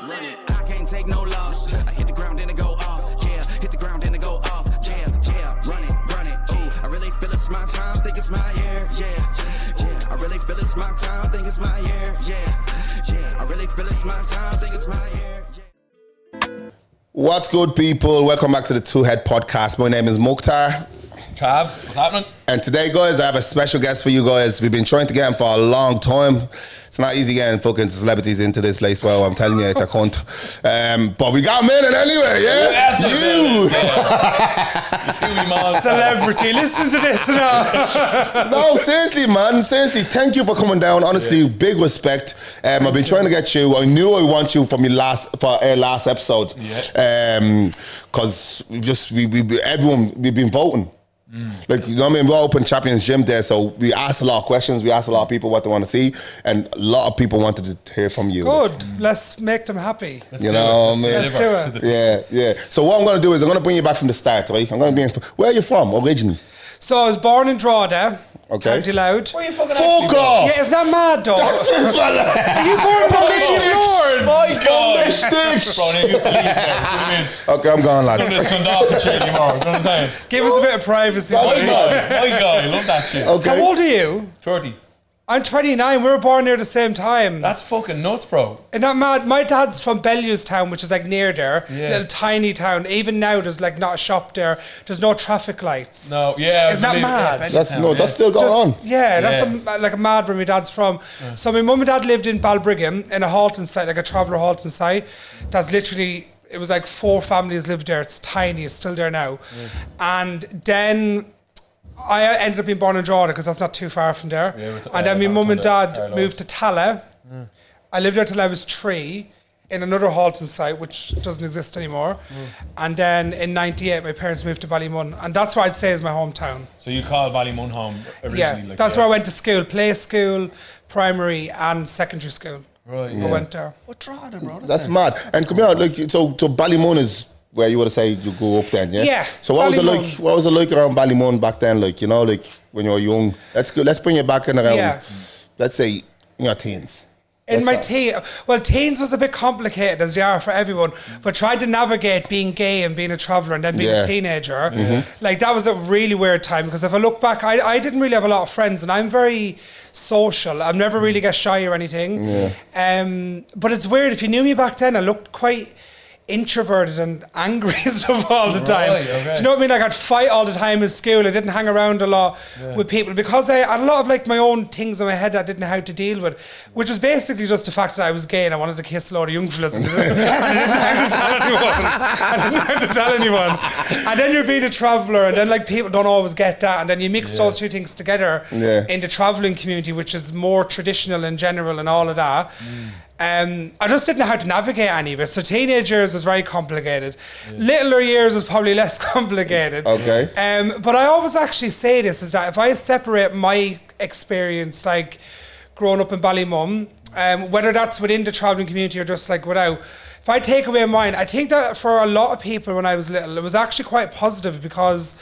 Run it. I can't take no loss. I hit the ground and it go off. Yeah, hit the ground and it go off. Yeah, yeah. Run it. Ooh, I really feel it's my time. Think it's my year. Yeah, yeah. I really feel it's my time. Think it's my year. Yeah, yeah. I really feel it's my time. Think it's my year. Yeah. What's good, people? Welcome back to the 2headspodcast. My name is Mukhtar. Cav, what's happening? And today, guys, I have a special guest for you guys. We've been trying to get him for a long time. It's not easy getting fucking celebrities into this place, bro. I'm telling you, it's a cunt. But we got him in it anyway, yeah? Hughie Maughan. Celebrity, listen to this now. No, seriously, man. Seriously, thank you for coming down. Honestly, big respect. I've been trying to get you. I knew I want you from your last episode. Yeah. Because we've been voting. Like, you know what I mean? We're open Champions Gym there, so we asked a lot of questions. We asked a lot of people what they want to see, and a lot of people wanted to hear from you. Good. Let's make them happy. You know what I mean? Let's do it. Yeah. So what I'm going to do is I'm going to bring you back from the start, right? Where are you from originally? So I was born in Drogheda. Okay. County Loud. Where are you fucking Fuck off! Yeah, it's not mad though. That's it, fella! Are you born From in the sticks! My God! Sticks! Bro, you have to leave there. Do you know what I mean? Okay, I'm gone, lads. Don't just conduct the shit anymore. You know what I'm saying? Give us a bit of privacy. That's My God, I love that shit. Okay. How old are you? 30. I'm 29. We were born near the same time. That's fucking nuts, bro. Isn't that mad? My dad's from Bellewstown, which is like near there. Yeah. Little tiny town. Even now, there's like not a shop there. There's no traffic lights. No, yeah. Isn't that mad? That's still going on. Yeah, that's like a mad where my dad's from. Yeah. So my mum and dad lived in Balbriggan in a halting site, like a traveller halting site. That's literally, it was like 4 families lived there. It's tiny. It's still there now. Yeah. And then I ended up being born in Drogheda because that's not too far from there. Yeah, and then my mum and dad moved to Tala. Mm. I lived there till I was 3 in another halting site which doesn't exist anymore. And then in 98 my parents moved to Ballymun, and that's what I'd say is my hometown. So you call Ballymun home originally? Yeah, that's where I went to school, play school, primary and secondary school. Right. I went there. What Drogheda, bro? That's mad. And come here, like, so Ballymun is where you would say you grew up then, yeah? Yeah. So what was it like? What was it like around Ballymun back then? Like, you know, like when you were young. Let's bring you back in around. Let's say in your teens. Teens was a bit complicated as they are for everyone, but trying to navigate being gay and being a traveller and then being a teenager, like that was a really weird time, because if I look back, I didn't really have a lot of friends, and I'm very social. I've never really get shy or anything. But it's weird, if you knew me back then, I looked quite introverted and angry and stuff all the time. Okay. Do you know what I mean? Like, I'd fight all the time in school. I didn't hang around a lot with people because I had a lot of like my own things in my head that I didn't know how to deal with, which was basically just the fact that I was gay and I wanted to kiss a lot of young fellas and I didn't have to tell anyone. And then you're being a traveller, and then like people don't always get that, and then you mix those two things together in the travelling community, which is more traditional in general and all of that. I just didn't know how to navigate any of it. So teenage years was very complicated. Littler years was probably less complicated. Okay. But I always actually say this, is that if I separate my experience, like growing up in Ballymun, whether that's within the travelling community or just like without, if I take away mine, I think that for a lot of people when I was little, it was actually quite positive, because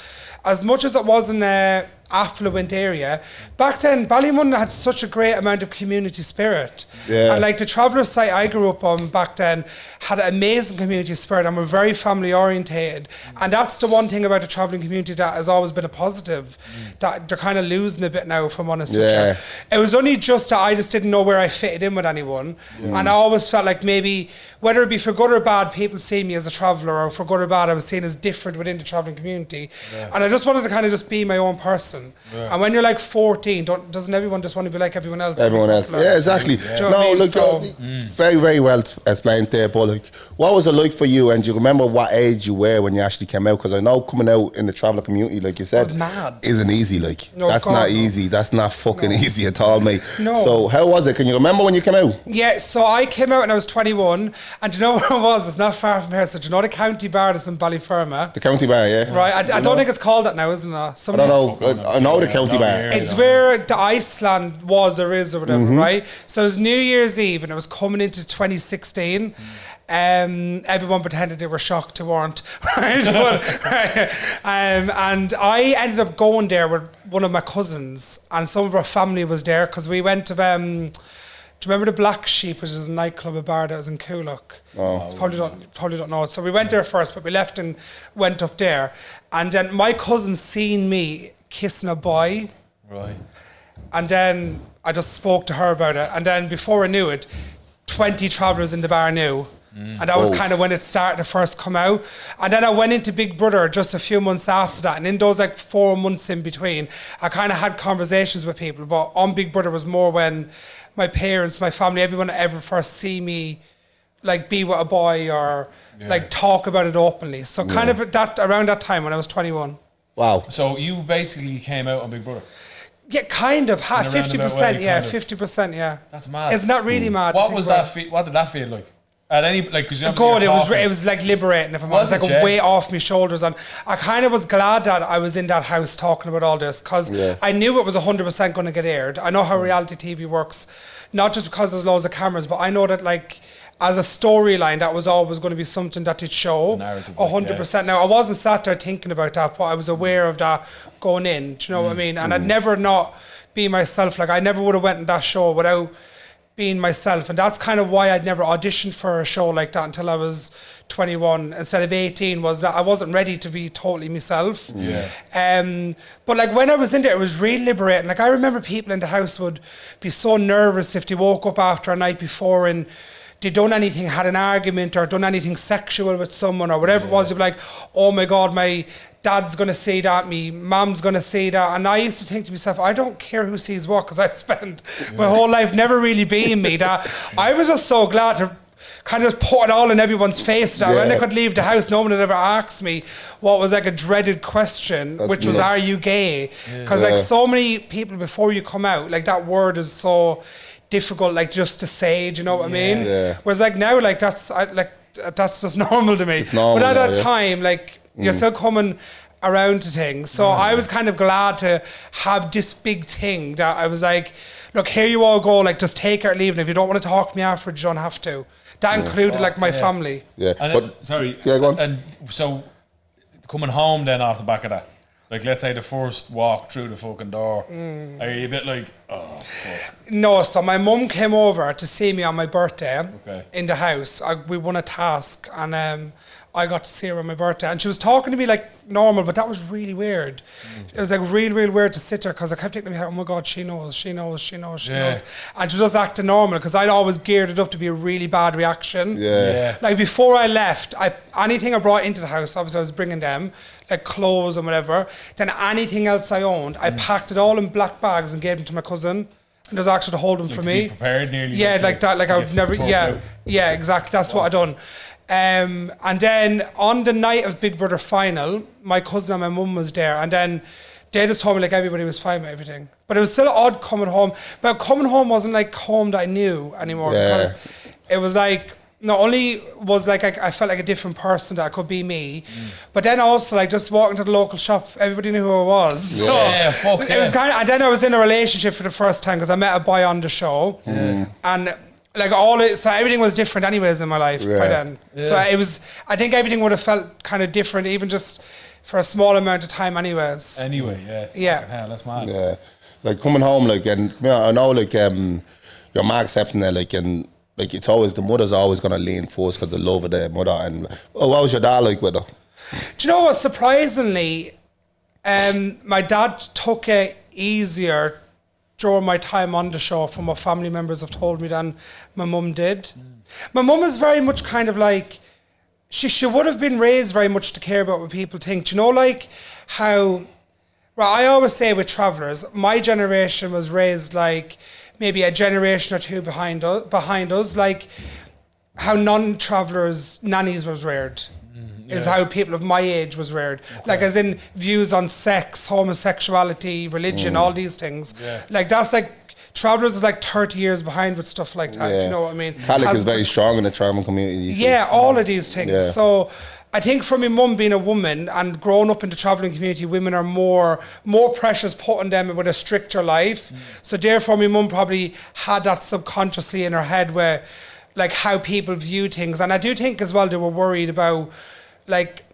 as much as it wasn't a affluent area, back then Ballymun had such a great amount of community spirit. And like the traveller site I grew up on back then had an amazing community spirit, and were very family orientated. And that's the one thing about the travelling community that has always been a positive, that they're kind of losing a bit now, if I'm honest with you. It was only just that I just didn't know where I fitted in with anyone. And I always felt like maybe, whether it be for good or bad, people see me as a traveller, or for good or bad, I was seen as different within the travelling community. And I just wanted to kind of just be my own person. And when you're like 14, doesn't everyone just want to be like everyone else? Everyone else, yeah, exactly. No, look, very, very well explained there. But like, what was it like for you? And do you remember what age you were when you actually came out? Because I know coming out in the traveller community, like you said, isn't easy. Like, that's not easy. That's not fucking easy at all, mate. So how was it? Can you remember when you came out? Yeah, so I came out when I was 21, and do you know where it was? It's not far from here. So do you know the county bar that's in Ballyferma? The county bar, yeah. Right, I don't think it's called that now, isn't it? I don't know. I know the county bar. It's where the Iceland was or is or whatever, right? So it was New Year's Eve, and it was coming into 2016. Everyone pretended they were shocked they weren't, right? And I ended up going there with one of my cousins, and some of our family was there, because we went to Do you remember the Black Sheep, which is a nightclub, a bar that was in Coolock? Oh. Probably don't know it. So we went there first, but we left and went up there. And then my cousin seen me kissing a boy. Right. And then I just spoke to her about it. And then before I knew it, 20 travellers in the bar knew. And that was kind of when it started to first come out. And then I went into Big Brother just a few months after that. And in those like 4 months in between, I kind of had conversations with people. But on Big Brother was more when my parents, my family, everyone ever first see me like be with a boy or like talk about it openly. So kind of that around that time when I was 21. Wow. So you basically came out on Big Brother? Yeah, kind of. 50%, way, yeah, kind of. 50%, yeah. That's mad. It's not really mad. What was that? What did that feel like? At any like? Because God, it was like liberating. If I'm honest, like a weight off my shoulders, and I kind of was glad that I was in that house talking about all this because I knew it was 100% going to get aired. I know how reality TV works, not just because there's loads of cameras, but I know that like as a storyline, that was always going to be something that did show 100%. Now I wasn't sat there thinking about that, but I was aware of that going in. Do you know what I mean? And I'd never not be myself. Like I never would have went in that show without being myself, and that's kind of why I'd never auditioned for a show like that until I was 21 instead of 18, was that I wasn't ready to be totally myself. But like when I was in there, it was really liberating. Like I remember people in the house would be so nervous if they woke up after a night before and they'd done anything, had an argument or done anything sexual with someone or whatever it was. They'd be like, oh my God, my dad's going to say that, me mom's going to say that. And I used to think to myself, I don't care who sees what, because I spent my whole life never really being me. That I was just so glad to kind of just put it all in everyone's face. That when I could leave the house, no one had ever asked me what was like a dreaded question, which was, are you gay? Because like so many people before you come out, like that word is so difficult, like just to say, do you know what I mean? Whereas like now, like that's just normal to me. But at that time, like you're still coming around to things. So I was kind of glad to have this big thing that I was like, look, here you all go, like just take it or leave it. If you don't want to talk to me afterwards, you don't have to. That included like my family. Yeah. And go on. And so coming home then off the back of that, like let's say the first walk through the fucking door, are you a bit like, oh fuck? No, so my mum came over to see me on my birthday in the house. We won a task and I got to see her on my birthday, and she was talking to me like normal, but that was really weird. It was like really, really weird to sit there because I kept thinking, oh my God, she knows. And she was just acting normal because I'd always geared it up to be a really bad reaction. Like before I left, anything I brought into the house, obviously I was bringing them, like clothes and whatever. Then anything else I owned, I packed it all in black bags and gave them to my cousin. And there's actually to hold them for me. Be prepared nearly. Yeah, like that. Like I would never. Yeah, exactly. That's what I done. And then on the night of Big Brother final, my cousin and my mum was there, and then they just told me like everybody was fine with everything. But it was still odd coming home. But coming home wasn't like home that I knew anymore because it was like not only was like I felt like a different person that I could be me, but then also like just walking to the local shop, everybody knew who I was. So it was kind of, and then I was in a relationship for the first time because I met a boy on the show, and like so everything was different anyways in my life by then. So it was, I think everything would have felt kind of different even just for a small amount of time anyways. Yeah. Hell, that's mad. Yeah. Like coming home, like, and I know like your mom accepting that, like, and like it's always, the mother's always gonna lean first because the love of the mother. And what was your dad like with her? Do you know what, surprisingly, my dad took it easier during my time on the show from what family members have told me than my mum did. My mum is very much kind of like, she would have been raised very much to care about what people think. Do you know, like how, well, I always say with travellers, my generation was raised like maybe a generation or two behind us, like how non-travellers' nannies was reared. Is how people of my age was reared. Like as in views on sex, homosexuality, religion, all these things. Like that's like, Travellers is like 30 years behind with stuff like that, you know what I mean? Catholic is very strong in the travel community. Yeah, all of these things. So I think for my mum being a woman and growing up in the travelling community, women are more pressures put on them with a stricter life. So therefore my mum probably had that subconsciously in her head where like how people view things. And I do think as well they were worried about like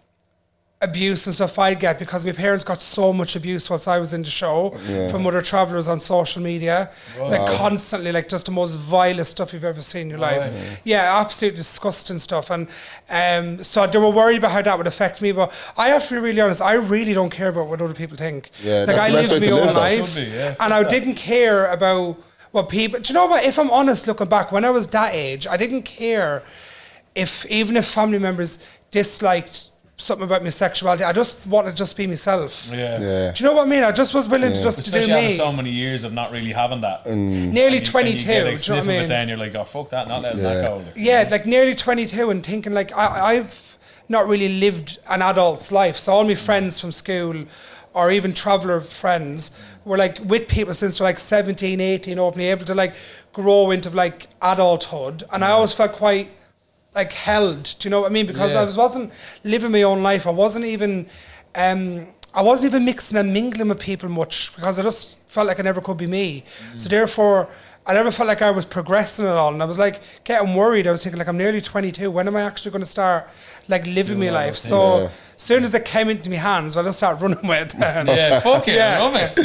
abuse and stuff I'd get because my parents got so much abuse whilst I was in the show from other travellers on social media. Like constantly, like just the most vilest stuff you've ever seen in your life. Yeah, absolutely disgusting stuff. And so they were worried about how that would affect me. But I have to be really honest, I really don't care about what other people think. Yeah, like I lived my own life and I Yeah. didn't care about what people... Do you know what? If I'm honest, looking back, when I was that age, I didn't care even if family members disliked something about my sexuality. I just wanted to just be myself. Yeah. Do you know what I mean? I just was willing to just Especially do me. after so many years of not really having that. Nearly 22. You get Do you know sniff what I of mean? it, then you're like, oh fuck that, not letting that go. Like, Yeah, like nearly 22 and thinking like I've not really lived an adult's life. So all my friends from school or even traveller friends were like with people since they're like 17, 18, openly able to like grow into like adulthood. And I always felt quite like held, do you know what I mean? Because I wasn't living my own life. I wasn't even mixing and mingling with people much because I just felt like I never could be me. So therefore, I never felt like I was progressing at all. And I was like getting worried. I was thinking like, I'm nearly 22. When am I actually going to start like living my life? So as soon as it came into my hands, I just started running with it. yeah, fuck it, I love it.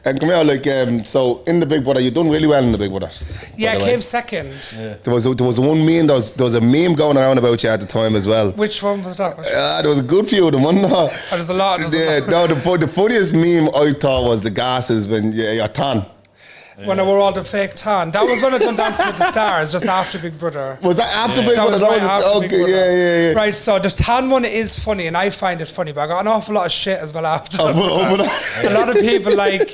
And come here, like, so in the Big Brother, you done really well in the Big Brother. Yeah, I came second. There was one meme, there was a meme going around about you at the time as well. Which one was that? There was a good few of them, wasn't there? There's a lot. The funniest meme I thought was the gases when you're tan. When I wore all the fake tan. That was when I done Dancing with the Stars, just after Big Brother. Was that after Big That Brother? was right after Big Brother. Yeah. Right, so the tan one is funny, and I find it funny, but I got an awful lot of shit as well after. Over A lot of people like...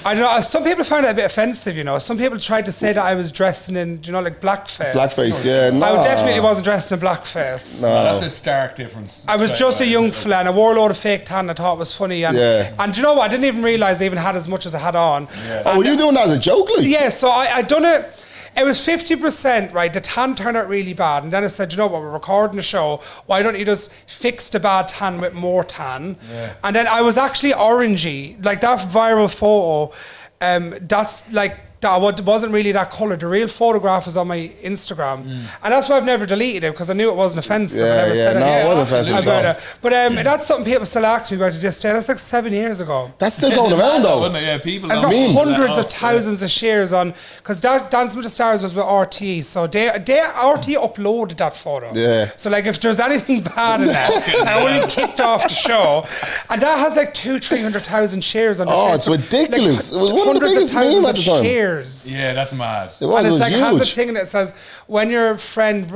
I don't know, some people found it a bit offensive, you know. Some people tried to say that I was dressing in, you know, like blackface. Blackface, yeah. No. I definitely wasn't dressed in blackface. No, that's a stark difference. I was just a young fella and I wore a load of fake tan I thought it was funny. And, and do you know what? I didn't even realise I even had as much as I had on. Yeah. Oh, were you doing that as a joke? Like? Yeah, so I done it. It was 50%, right? The tan turned out really bad. And then I said, you know what, we're recording a show. Why don't you just fix the bad tan with more tan? Yeah. And then I was actually orangey. Like that viral photo, that's like, that wasn't really that colour. The real photograph is on my Instagram. And that's why I've never deleted it, because I knew it wasn't offensive. I never said it wasn't offensive about it. But that's something people still ask me about to this day. That's like 7 years ago. That's still going around though. Yeah, people I've got hundreds of thousands of shares on, because Dancing with the Stars was with RTE, so RTE uploaded that photo. Yeah. So like if there's anything bad in that, I only kicked off the show, and that has like 200,000-300,000 shares on the Oh, it's ridiculous. It was one of the biggest memes at the time. Shares. Yeah, that's mad. And it's like huge. has a thing that says when your friend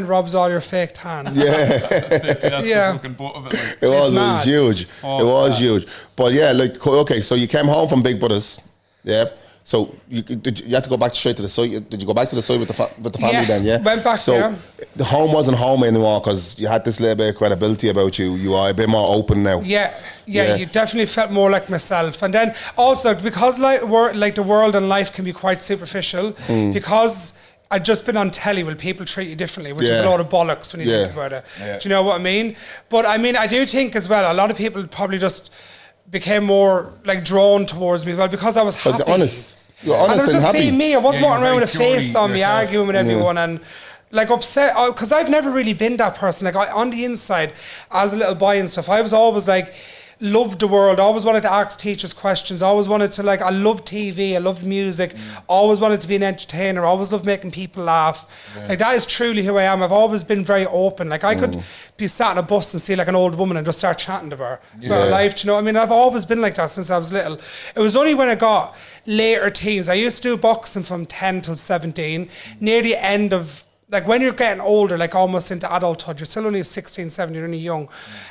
rubs all your fake tan. Yeah. That's the fucking butt of it. Like. It was mad. huge. Oh, it was huge. But yeah, like, okay, so you came home from Big Brothers. Yeah. So you had to go back straight to the site. Did you go back to the site with the family then? Yeah. Went back so there. The home wasn't home anymore because you had this little bit of credibility about you. You are a bit more open now. Yeah, you definitely felt more like myself. And then also because like the world and life can be quite superficial, because I'd just been on telly, well, people treat you differently, which is a lot of bollocks when you think about it. Yeah. Do you know what I mean? But I mean, I do think as well, a lot of people probably just became more like drawn towards me as well because I was happy. But honest. You're honest and I was and just happy. being me. I wasn't walking around with a face on me, yourself. arguing with everyone and like upset, because I've never really been that person. Like on the inside, as a little boy and stuff, I was always like, loved the world, always wanted to ask teachers questions, always wanted to like, I loved TV, I loved music, always wanted to be an entertainer, always loved making people laugh. Like that is truly who I am. I've always been very open. Like I could be sat on a bus and see like an old woman and just start chatting to her about her life. Do you know what I mean? I've always been like that since I was little. It was only when I got later teens, I used to do boxing from 10 till 17, near the end of, like when you're getting older, like almost into adulthood, you're still only 16, 17, you're only young.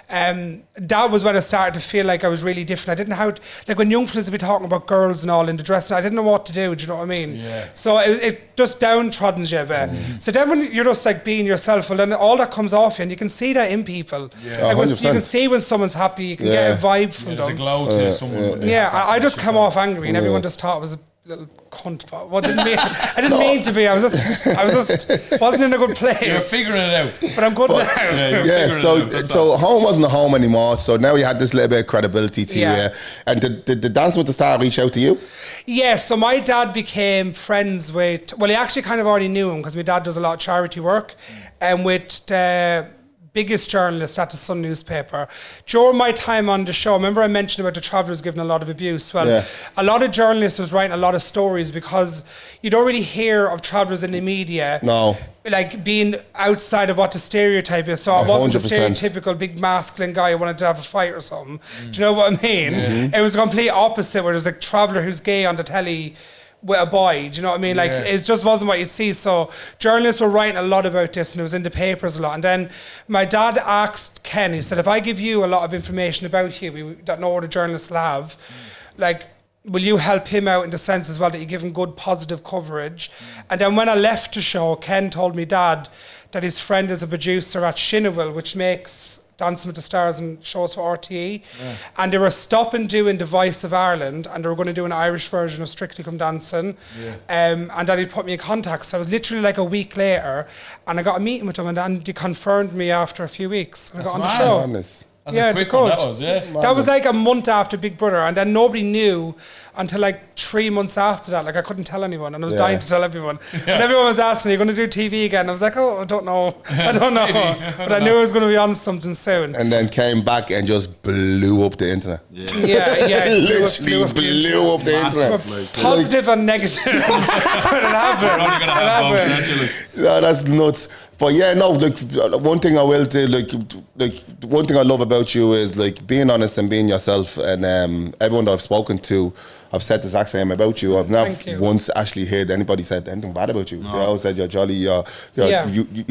That was when I started to feel like I was really different. I didn't know how to, like when young fellas would be talking about girls and all in the dressing, I didn't know what to do, do you know what I mean? Yeah. So it just downtrodden you a bit. So then when you're just like being yourself, well then all that comes off you and you can see that in people. Yeah. Like you can see when someone's happy, you can get a vibe from them. There's a glow to someone. I just come off angry and everyone just thought it was a little cunt. What didn't mean? I didn't mean to be. I was just wasn't in a good place. You're figuring it out, but I'm good now. Yeah. So home wasn't a home anymore. So now you had this little bit of credibility to you. And did the Dancing with the Stars reach out to you? Yeah. So my dad became friends with. Well, he actually kind of already knew him because my dad does a lot of charity work, and with biggest journalist at the Sun newspaper. During my time on the show, remember I mentioned about the travellers giving a lot of abuse? Well, a lot of journalists was writing a lot of stories because you don't really hear of travellers in the media. No. Like being outside of what the stereotype is. So I wasn't 100%. a stereotypical big masculine guy who wanted to have a fight or something. Do you know what I mean? It was the complete opposite, where there's a traveller who's gay on the telly with a boy, do you know what I mean? Like, it just wasn't what you'd see. So journalists were writing a lot about this, and it was in the papers a lot. And then my dad asked Ken, he said, if I give you a lot of information about Hughie that no other journalists will have, like, will you help him out in the sense as well that you give him good positive coverage? And then when I left the show, Ken told me dad that his friend is a producer at Shinawil, which makes Dancing with the Stars and shows for RTE, and they were stopping doing The Voice of Ireland, and they were going to do an Irish version of Strictly Come Dancing, and that he'd put me in contact. So it was literally like a week later, and I got a meeting with them, and then they confirmed me after a few weeks, and I got on the show. Madness. That's a quick one, that was, That was like a month after Big Brother, and then nobody knew until like 3 months after that. Like, I couldn't tell anyone, and I was dying to tell everyone. And everyone was asking, are you going to do TV again? I was like, oh, I don't know. I don't know. But I knew I was going to be on something soon. And then came back and just blew up the internet. Literally blew up the internet. Positive and negative. It happened. Yeah, that's nuts. But yeah, no, like one thing I will do, like one thing I love about you is like being honest and being yourself. And everyone that I've spoken to, I've said the exact same about you. I've never once actually heard anybody said anything bad about you. No. They always said you're jolly. You,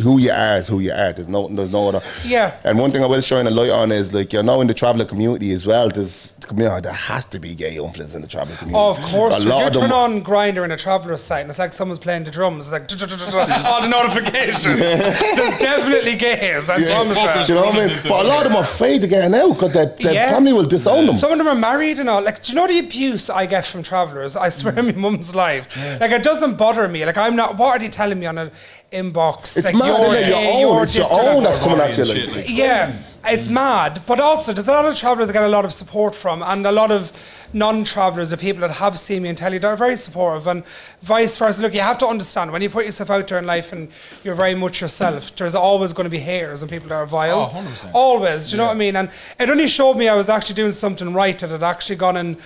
who you are is who you are. There's no other. Yeah. And one thing I will shine a light on is like in the traveller community as well. There has to be gay influence in the traveller community. Oh, of course. If you turn on Grindr in a traveller site, and it's like someone's playing the drums. It's like all the notifications. There's definitely gays. I promise you know what I mean? But a lot of them are afraid to get out because their family will disown them. Some of them are married and all. Like, do you know the abuse I get from travellers? I swear on my mum's life. Like, it doesn't bother me. Like, I'm not. What are they telling me on an inbox? It's like, mad, isn't it? It's your own that's coming at you. Like. Yeah, it's mad. But also, there's a lot of travellers I get a lot of support from, and a lot of non-travellers, the people that have seen me and tell you, they're very supportive, and vice versa. Look, you have to understand, when you put yourself out there in life and you're very much yourself, there's always going to be haters and people that are vile. 100%. Always, do you know what I mean? And it only showed me I was actually doing something right, that I'd actually gone and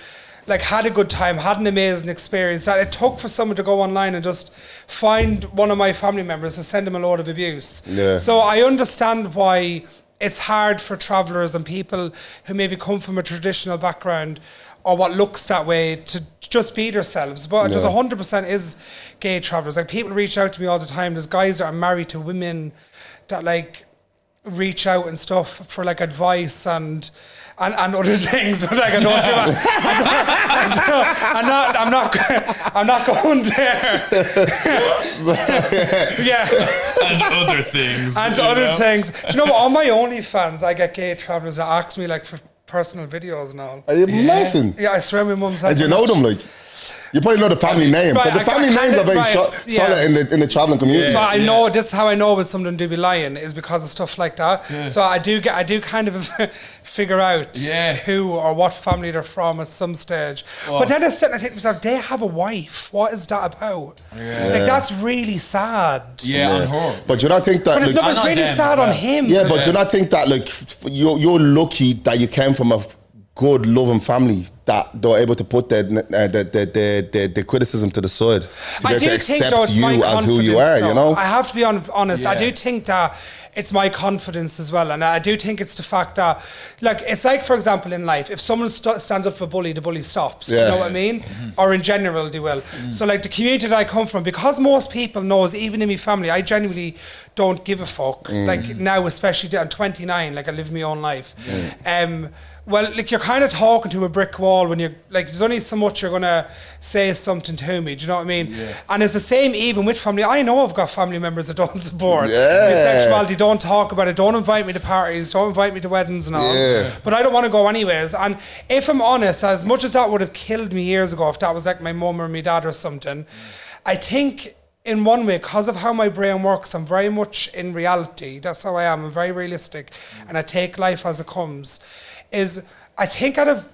like had a good time, had an amazing experience. That it took for someone to go online and just find one of my family members and send them a load of abuse. Yeah. So I understand why it's hard for travellers and people who maybe come from a traditional background or what looks that way to just be themselves. But there's 100% is gay travellers. Like, people reach out to me all the time. There's guys that are married to women that like reach out and stuff for like advice and other things, but like I don't do it. I'm not going there. Yeah. And other things. And other things. Do you know what? On my OnlyFans, I get gay travellers that ask me like for personal videos and all. Are you messing? Yeah, I swear my mum's like. And you know them, like? You probably know the family name, but the family names are very solid in the travelling community. So I know, this is how I know when someone do be lying, is because of stuff like that. Yeah. So I do kind of figure out who or what family they're from at some stage. Whoa. But then I sit and I think to myself, they have a wife. What is that about? Yeah. Like, that's really sad. Yeah, on her. But you don't think that? But it's really sad on him. Yeah, but you not think that like you're lucky that you came from a good, loving family that they're able to put the criticism to the side. I do think, though, it's my confidence, as who you are, you know? I have to be honest. Yeah. I do think that it's my confidence as well. And I do think it's the fact that, like, it's like, for example, in life, if someone stands up for a bully, the bully stops. Yeah. You know what I mean? Mm-hmm. Or in general, they will. Mm-hmm. So, like, the community that I come from, because most people knows, even in my family, I genuinely don't give a fuck. Mm-hmm. Like, now, especially, I'm 29, like, I live my own life. Mm-hmm. Well, like, you're kind of talking to a brick wall when you're, like, there's only so much you're going to say something to me, do you know what I mean? Yeah. And it's the same even with family. I know I've got family members that don't support my sexuality, don't talk about it, don't invite me to parties, don't invite me to weddings and all. Yeah. But I don't want to go anyways. And if I'm honest, as much as that would have killed me years ago, if that was like my mum or my dad or something, I think in one way, because of how my brain works, I'm very much in reality. That's how I am. I'm very realistic. And I take life as it comes. I think I'd have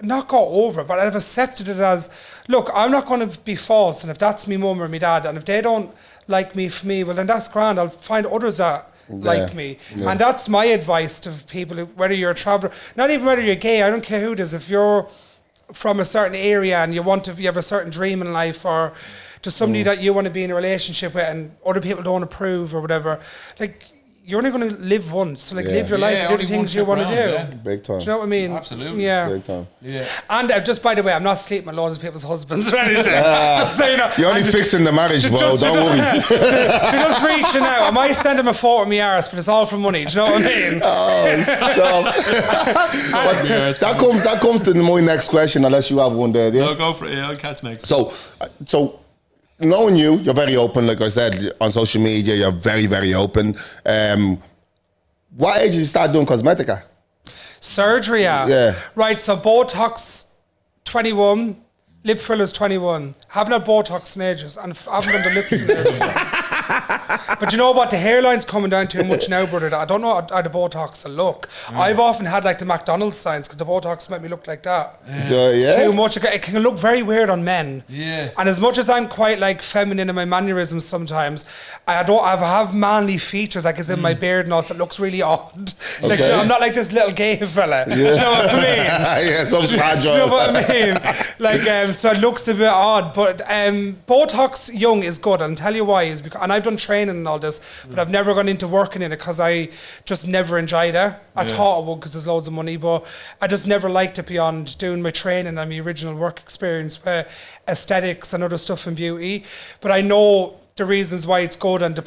not got over it, but I'd have accepted it as, look, I'm not going to be false, and if that's me mum or me dad, and if they don't like me for me, well, then that's grand. I'll find others that like me. And that's my advice to people, whether you're a traveller, not even whether you're gay, I don't care who it is. If you're from a certain area and you have a certain dream in life, or just somebody that you want to be in a relationship with and other people don't approve or whatever, like, you're only going to live once, so like live your life and do the things you want to do. Yeah. Big time. Do you know what I mean? Absolutely. Yeah. Big time. Yeah. And just by the way, I'm not sleeping with loads of people's husbands or anything. Just so you know. You're only fixing the marriage, bro. Don't worry. They're just reaching out. I might send them a photo of my arse, but it's all for money. Do you know what I mean? Oh, stop. that comes to my next question, unless you have one there. Yeah? No, go for it. Yeah, I'll catch next. So, knowing you're very open. Like I said, on social media, you're very, very open. What age did you start doing cosmetic at? Surgery, Yeah. Right, so Botox, 21. Lip fillers, 21. Haven't had Botox in ages, and haven't done the lips in ages. But you know what? The hairline's coming down too much now, brother. I don't know how the Botox will look. I've often had like the McDonald's signs because the Botox make me look like that. It's too much. It can look very weird on men. Yeah. And as much as I'm quite like feminine in my mannerisms sometimes, I have manly features, like as in my beard and all, so it looks really odd. Like, you know, I'm not like this little gay fella. Yeah. You know what I mean? Yeah, some fragile. You know what I mean? Like, so it looks a bit odd, but Botox young is good. I'll tell you why. Is because, and I've done training and all this, but I've never gone into working in it because I just never enjoyed it. I thought I would because there's loads of money, but I just never liked it beyond doing my training and my original work experience with aesthetics and other stuff in beauty. But I know the reasons why it's good and the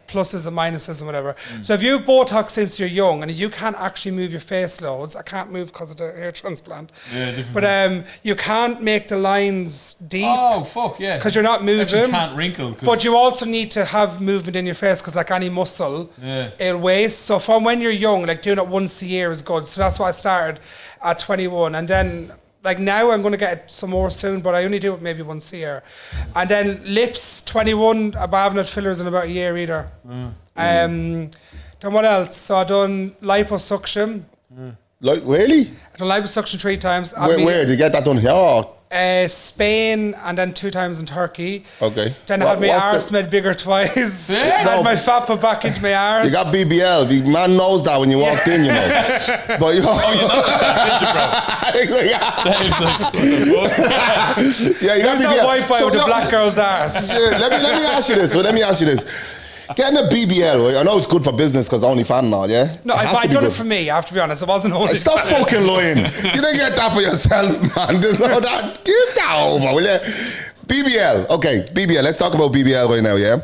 pluses and minuses and whatever. So if you have Botox since you're young and you can't actually move your face loads, I can't move because of the hair transplant. But you can't make the lines deep. Oh, fuck, yeah. Because you're not moving. You can't wrinkle. But you also need to have movement in your face because like any muscle, it'll waste. So from when you're young, like doing it once a year is good. So that's why I started at 21. And then like now I'm going to get some more soon, but I only do it maybe once a year. And then lips, 21, I haven't had fillers in about a year either. Then what else? So I done liposuction. Like, really? I done liposuction 3 times. Where did you get that done here? Oh. Spain and then 2 times in Turkey. Okay. Then I had my arse made bigger twice. Had my fat put back into my arse. You got BBL. The man knows that when you walked in, you know. But you know. Yeah, you got BBL. There's no Wi-Fi with the black girl's arse. Let me ask you this. Getting a BBL, right? I know it's good for business because OnlyFans and all, yeah? No, I done it for me, I have to be honest. It wasn't OnlyFans. Stop fucking lying. You didn't get that for yourself, man. There's no that. Give that over, will you? BBL. Okay, BBL. Let's talk about BBL right now, yeah?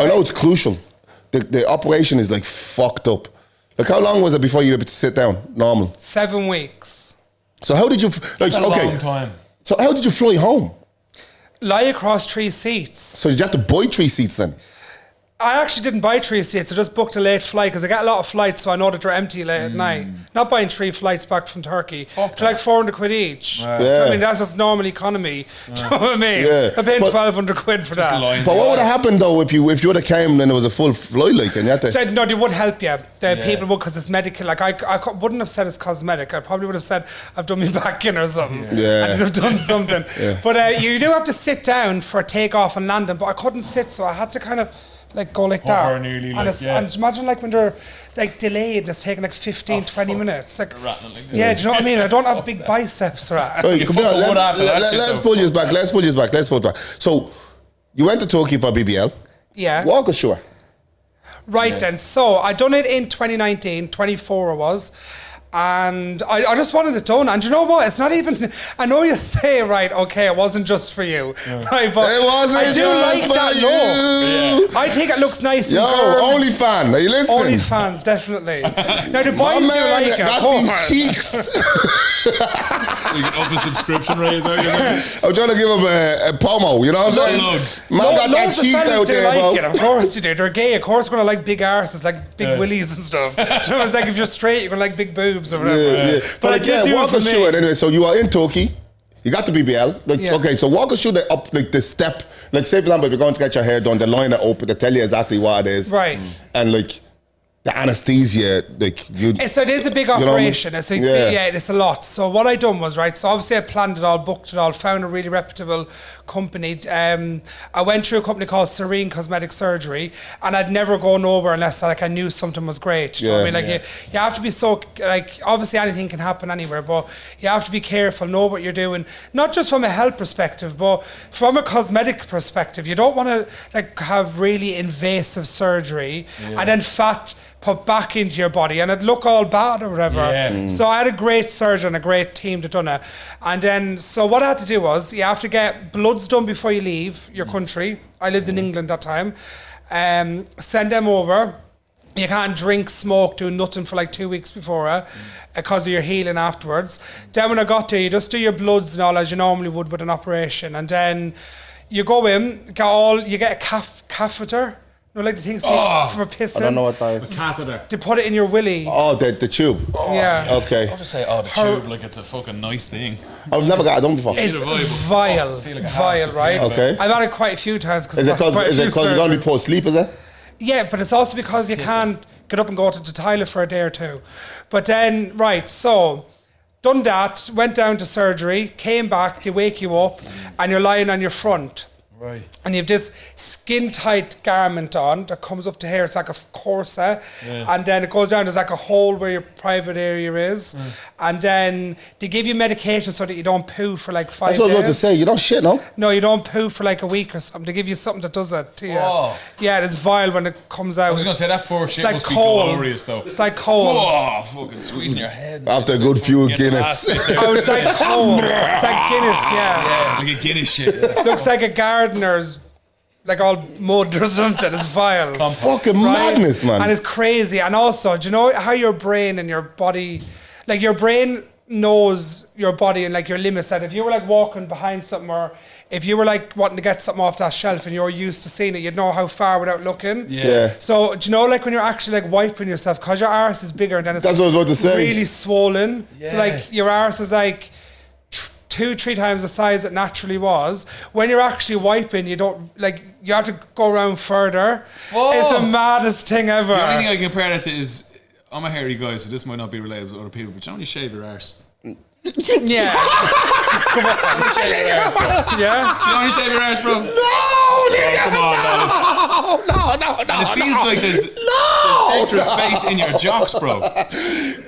I know it's crucial. The operation is like fucked up. Like, how long was it before you were able to sit down? Normal. 7 weeks. So how did you... That's a long time. So how did you fly home? Lie across 3 seats. So did you have to buy 3 seats then? I actually didn't buy 3 seats. I just booked a late flight because I get a lot of flights, so I know that they're empty late at night. Not buying 3 flights back from Turkey. They're like 400 quid each. Do you know what I mean? That's just normal economy. Do you know what I mean? I'm paying 1,200 quid for that. But what would have happened though if you would have came and it was a full flight, like, and you had to... So, no, they would help you. The people would, because it's medical. Like I wouldn't have said it's cosmetic. I probably would have said I've done my back in or something. Yeah. I'd have done something. But you do have to sit down for takeoff and landing. But I couldn't sit, so I had to kind of like go like that. Nearly, and imagine like when they're like delayed and it's taking like 15, 20 minutes. Like, do you know what I mean? I don't have big biceps or that. Let's pull you back. So you went to Turkey for BBL. Yeah. Walk us through. Right then. So I done it in 2019, 24 it was. And I just wanted it done. And you know what? It's not even... I know you say, right, okay, it wasn't just for you. Right, but it wasn't I do just like for that you. look. I think it looks nice. Yo, OnlyFans, are you listening? OnlyFans, definitely. Now, the boys do like it, got of course. these cheeks. So you can up a subscription raise, are you? I'm trying to give him a promo, you know what I'm saying? Man got that cheeks out there, like bro. Of course you do. They're gay. Of course we're going to like big arses, like big willies and stuff. Do you know, it's like if you're straight, you're going to like big boobs or whatever. But again, walk us through it anyway. So you are in Turkey. You got the BBL. Okay, so walk us through the step. Like, say for example, if you're going to get your hair done, the line it open to tell you exactly what it is. Right. And like, the anesthesia, like you. So it is a big operation. It's it's a lot. So what I done was, right, so obviously I planned it all, booked it all, found a really reputable company. I went through a company called Serene Cosmetic Surgery, and I'd never go nowhere unless like I knew something was great. You know what I mean? Like you have to be so, like, obviously anything can happen anywhere, but you have to be careful, know what you're doing, not just from a health perspective, but from a cosmetic perspective. You don't want to like have really invasive surgery and then fat put back into your body and it'd look all bad or whatever. So I had a great surgeon, a great team that done it. And then, so what I had to do was, you have to get bloods done before you leave your country. I lived in England that time. Send them over. You can't drink, smoke, do nothing for like 2 weeks before because of your healing afterwards. Then when I got there, you just do your bloods and all as you normally would with an operation. And then you go in, you get a catheter. No, like the things for pissing. I don't know what that is. A catheter. They put it in your willy. Oh, the tube. Yeah. Okay. I'll just say, the tube, like it's a fucking nice thing. I've never got it done before. It's vile, right? Okay. I've had it quite a few times. Is it because you're going to be put to sleep, is it? Yeah, but it's also because you can't get up and go to the toilet for a day or two. But then, right, so done that, went down to surgery, came back, they wake you up, and you're lying on your front. Right. And you have this skin-tight garment on that comes up to here. It's like a corset. And then it goes down. There's like a hole where your private area is. And then they give you medication so that you don't poo for like 5 days. That's what I was about to say. You don't shit, no? No, you don't poo for like a week or something. They give you something that does it to you. Whoa. Yeah, it's vile when it comes out. I was going to say that first shit like must be cold. glorious though. It's like cold. Whoa, fucking squeezing your head. After a good few Guinness. Oh, it's like cold. It's like Guinness, Yeah, like a Guinness shit. Looks like a gardener's, like all mud or something. It's vile. Fucking madness, man. And it's crazy. And also, do you know how your brain and your body, like your brain knows your body and like your limits, that if you were like walking behind something, or if you were like wanting to get something off that shelf and you're used to seeing it, you'd know how far without looking. Yeah. So do you know, like when you're actually like wiping yourself, because your arse is bigger and then it's That's what I was about to say. really swollen. Yeah. So like your arse is like 2-3 times the size it naturally was. When you're actually wiping, you don't, like, you have to go around further. It's the maddest thing ever. The only thing I can compare that to is, I'm a hairy guy, so this might not be relatable to other people, but you only shave your arse. Yeah. Come on. Yeah? You only shave your arse, bro? No! Come on, No. And it feels like there's extra space in your jocks, bro.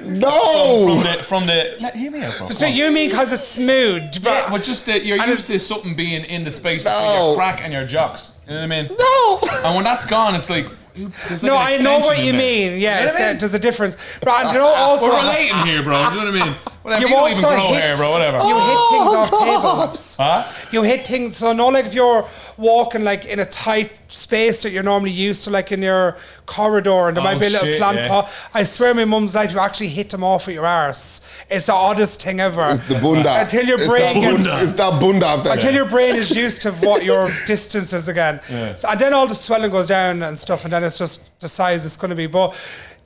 No! From the hear me out, bro. So you mean because it's smooth? Yeah, but just that you're used to something being in the space between your crack and your jocks. You know what I mean? No! And when that's gone, it's like, there's like No, an I know what extension you in there. mean. Yeah, You know what I mean? there's a difference. But you know also, We're relating here, bro. Do you know what I mean? Whatever. You don't also even grow hair, bro. Whatever. You hit things off tables. Huh? You hit things. So no, like if you're walking like in a tight space that you're normally used to, like in your corridor, and there might be a little plant pot. I swear, my mum's life, you actually hit them off with your arse. It's the oddest thing ever. It's the bunda. Until your brain It's that bunda. Until your brain is used to what your distance is again. So, and then all the swelling goes down and stuff, and then it's just the size it's going to be. But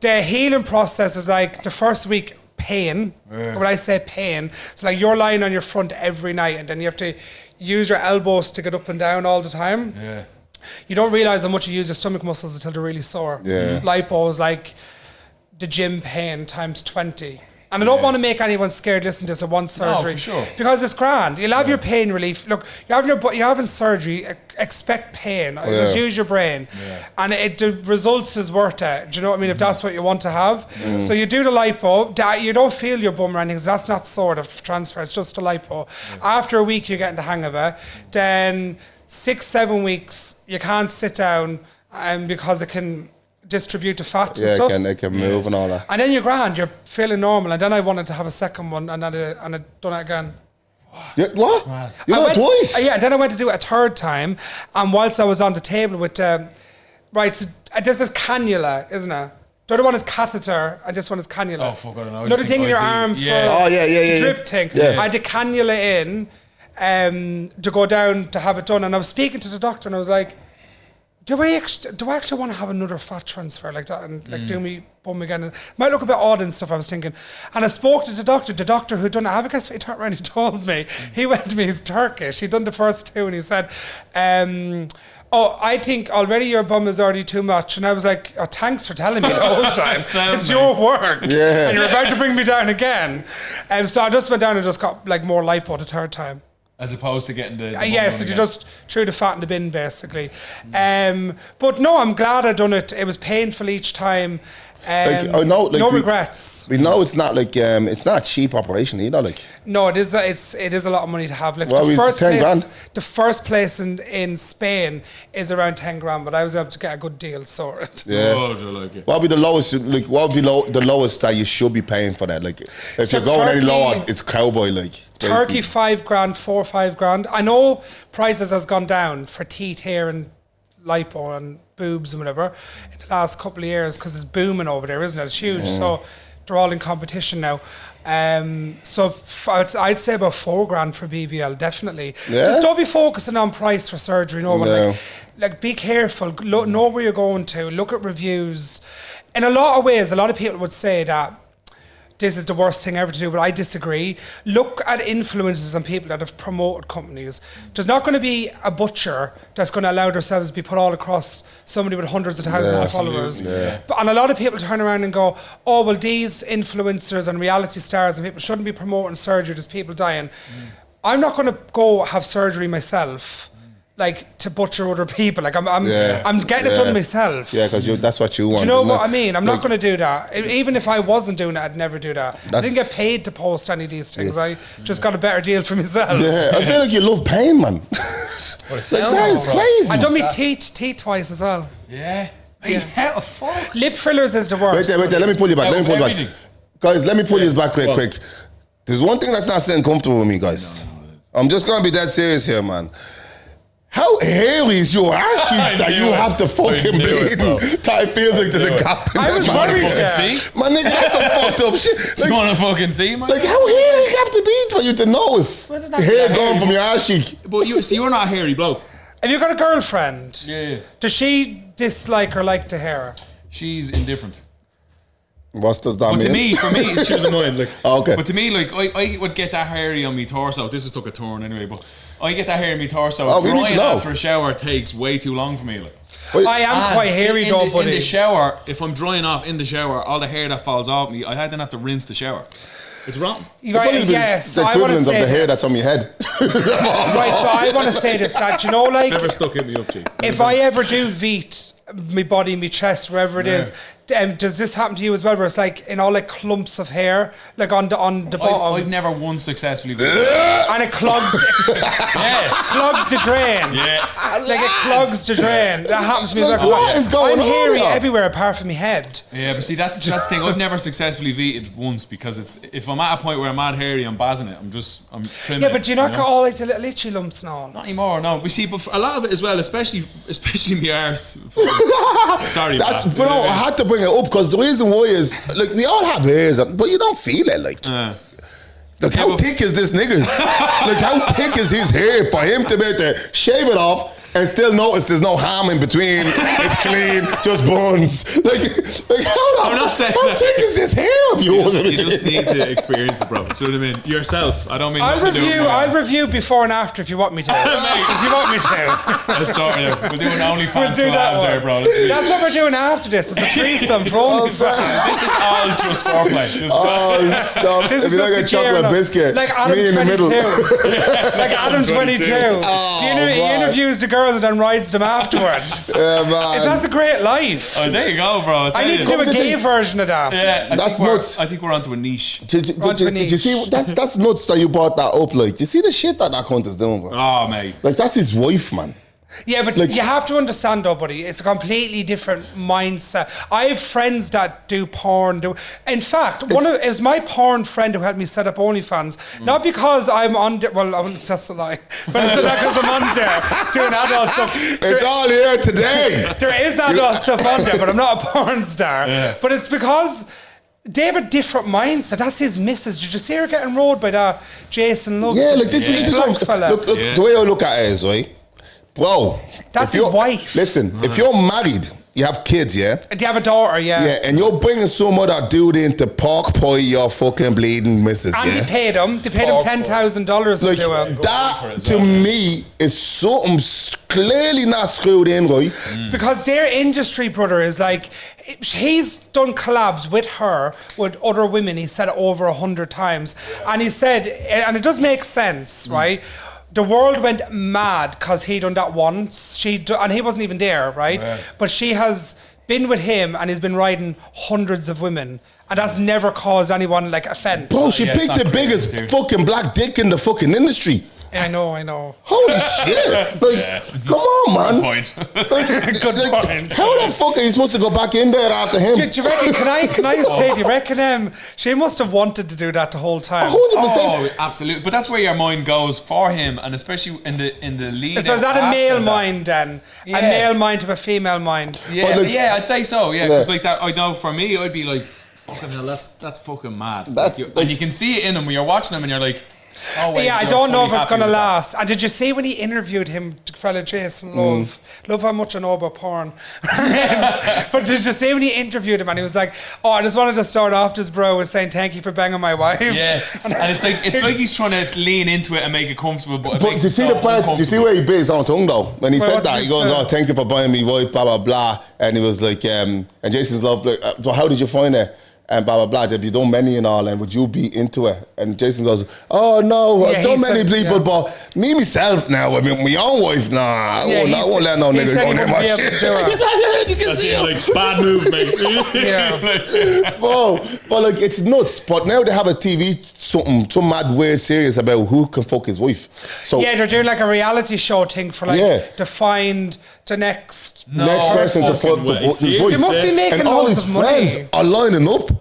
the healing process is like the first week, pain. When I say pain, it's like you're lying on your front every night, and then you have to use your elbows to get up and down all the time. Yeah. You don't realize how much you use your stomach muscles until they're really sore. Yeah. Lipo is like the gym pain times 20. And I don't want to make anyone scared listening to this at one surgery. No, for sure. Because it's grand. You'll have your pain relief. Look, you're having surgery, expect pain. Just use your brain. And the results is worth it. Do you know what I mean? If that's what you want to have. So you do the lipo. You don't feel your bum or anything. That's not sort of transfer. It's just the lipo. After a week, you're getting the hang of it. Then 6-7 weeks, you can't sit down because it can distribute the fat and stuff. Yeah, it can move and all that. And then you're grand, you're feeling normal. And then I wanted to have a second one, and I done it again. Yeah, what? You done it twice? Yeah, and then I went to do it a third time. And whilst I was on the table with, right, so this is cannula, isn't it? The other one is catheter, and this one is cannula. Oh, fuck, I don't know. Another thing in your arm for the drip thing. Yeah. I had the cannula in to go down to have it done. And I was speaking to the doctor, and I was like, do I actually want to have another fat transfer like that and like do me bum again? It might look a bit odd and stuff, I was thinking. And I spoke to the doctor who'd done it. I have a guess what he told me. He went to me, he's Turkish. He'd done the first two, and he said, oh, I think already your bum is already too much. And I was like, oh, thanks for telling me the whole time. It's your work. Yeah. And you're about to bring me down again. And so I just went down and just got like more lipo the third time. As opposed to getting the yeah, so you just threw the fat in the bin, basically. But no, I'm glad I done it. It was painful each time. No regrets. We know it's not like it's not a cheap operation either. Like no, it is a lot of money to have. Like well, the $10,000. first place in Spain is around 10 grand, but I was able to get a good deal sorted. Yeah. What would be the lowest? Like what would be the lowest that you should be paying for that? Like if you're going any lower, it's cowboy like. Turkey 5 grand, 4 or 5 grand. I know prices has gone down for teeth, hair, and lipo and boobs and whatever in the last couple of years because it's booming over there, isn't it? It's huge. So they're all in competition now. So I'd say about 4 grand for BBL, definitely. Yeah. Just don't be focusing on price for surgery. No. Like be careful. Know where you're going to. Look at reviews. In a lot of ways, a lot of people would say that this is the worst thing ever to do, but I disagree. Look at influencers and people that have promoted companies. There's not going to be a butcher that's going to allow themselves to be put all across somebody with hundreds of thousands of followers. Yeah. And a lot of people turn around and go, oh, well, these influencers and reality stars and people shouldn't be promoting surgery, there's people dying. I'm not going to go have surgery myself. Like to butcher other people, like I'm getting it done myself. Yeah, because that's what you want. Do you know what I mean? I'm not going to do that. Even if I wasn't doing it, I'd never do that. I didn't get paid to post any of these things. I just got a better deal for myself. Yeah, I feel like you love pain, man. Like, that is crazy. I done my teeth twice as well. Yeah. How fuck? Lip fillers is the worst. Wait there. Let me pull you back. Guys, let me pull you back quick. There's one thing that's not sitting comfortable with me, guys. I'm just going to be dead serious here, man. How hairy is your ass cheeks that you have to fucking bleed? That feels like there's a gap in I was worried. My nigga, that's some fucked up shit. Like, you want to fucking see, man? Like, how hairy you have to be for you to notice? The hair going from your ass cheek. But you're not a hairy bloke. Have you got a girlfriend? Yeah. Does she dislike or like the hair? She's indifferent. What does that mean? To me, for me, she doesn't mind. Like, okay. But to me, like, I would get that hairy on me torso. This has took a turn anyway, but I get that hair in me torso. Drying after a shower takes way too long for me. Like, I am quite hairy though, buddy. In the shower, if I'm drying off in the shower, all the hair that falls off me, I then have to rinse the shower. It's wrong. Right, yeah. So I want to say of the hair that's on my head. Right, so I want to say this, that you know, like, never stuck in me up, G. If I ever do veet my body, my chest, wherever it is, does this happen to you as well? Where it's like in all like clumps of hair, like on the bottom. I've never once successfully. And it clogs. Clogs the drain. Yeah, like it clogs the drain. That happens to me as well. What is going on? I'm hairy everywhere apart from my head. Yeah, but see that's the thing. I've never successfully veted once because if I'm at a point where I'm mad hairy, I'm bazzing it. I'm trimming. Yeah, but do you not got all like the little itchy lumps and all? Not anymore. No, we see, but a lot of it as well, especially my arse. Sorry, that's bro. I had to bring it up because the reason why is like we all have hairs, but you don't feel it. Like, look how thick is this nigga's? Like how thick is his hair for him to be able to shave it off and still notice there's no ham in between. It's clean, just buns. Like I'm not saying how thick is this hair of yours? You just need to experience it, bro. Do you know what I mean? Yourself. I don't mean. I'll review before and after if you want me to. If you want me to. Let's sort it out. We'll do an OnlyFans collab there, bro. That's what we're doing after this. It's a threesome for OnlyFans. This is all just foreplay. Oh, stop. This if you don't get chocolate biscuit, like Adam me in the 22. middle. Like Adam 22. He interviews the girls and then rides them afterwards. That's a great life. Oh, there you go, bro. I need to do a gay version of that. Yeah, that's nuts. I think we're onto a niche. Did you see? That's nuts that you brought that up. Like, do you see the shit that cunt is doing, bro? Oh, mate. Like, that's his wife, man. Yeah, but like, you have to understand though, buddy, it's a completely different mindset. I have friends that do porn. In fact, it was my porn friend who helped me set up OnlyFans. Not because I'm on there, well, that's a lie, but it's not because I'm on there doing adult stuff. It's all here today. There is adult stuff on there, but I'm not a porn star. Yeah. But it's because they have a different mindset. That's his missus. Did you see her getting rode by that Jason Love? Yeah, like this. Look, the way I look at it is, right? Bro, that's his wife. Listen, if you're married, you have kids, yeah? Do you have a daughter, yeah? Yeah, and you're bringing some other dude in to pork pie your fucking bleeding missus, and yeah? they paid him $10,000 like, to do it. that, to me, is something clearly not screwed in, right? Because their industry, brother, is like, he's done collabs with her, with other women, he said over 100 times. And he said, and it does make sense, right? The world went mad because he done that once. And he wasn't even there, right? But she has been with him and he's been riding hundreds of women. And that's never caused anyone like offense. Bro, she picked the biggest fucking black dick in the fucking industry. I know. Holy shit. Like, come on, man. Good point. Good point. How the fuck are you supposed to go back in there after him? Do you reckon, can I say, do you reckon she must have wanted to do that the whole time? 100%. Oh, absolutely. But that's where your mind goes for him, and especially in the lead. So is that a male mind then? Yeah. A male mind to a female mind? Yeah, like, yeah, I'd say so. Yeah, because like that, I know for me, I'd be like, fucking hell, that's fucking mad. And you can see it in him when you're watching him, and you're like, oh wait, yeah, I don't know if it's going to last. And did you see when he interviewed him, fella Jason Love? Love how much I know about porn. But did you see when he interviewed him and he was like, oh, I just wanted to start off this bro with saying thank you for banging my wife. Yeah, and it's like he's trying to lean into it and make it comfortable. But did you see the part? Did you see where he bit his own tongue though? When he said that, he goes, "Oh, thank you for buying me wife, blah blah blah," and he was like, and Jason's love, like, so how did you find it? And blah, blah, blah. Have you done many and all? And would you be into it? And Jason goes, oh, no, I've done many people, but me, myself now, I mean, my own wife, nah, I won't let no nigga go near my shit. You can see him. Like, bad move, mate. Bro, but like, it's nuts. But now they have a TV, some mad weird series about who can fuck his wife. So yeah, they're doing like a reality show thing for like, to find the next person to fuck his wife. They must be making and all loads his of money. friends are lining up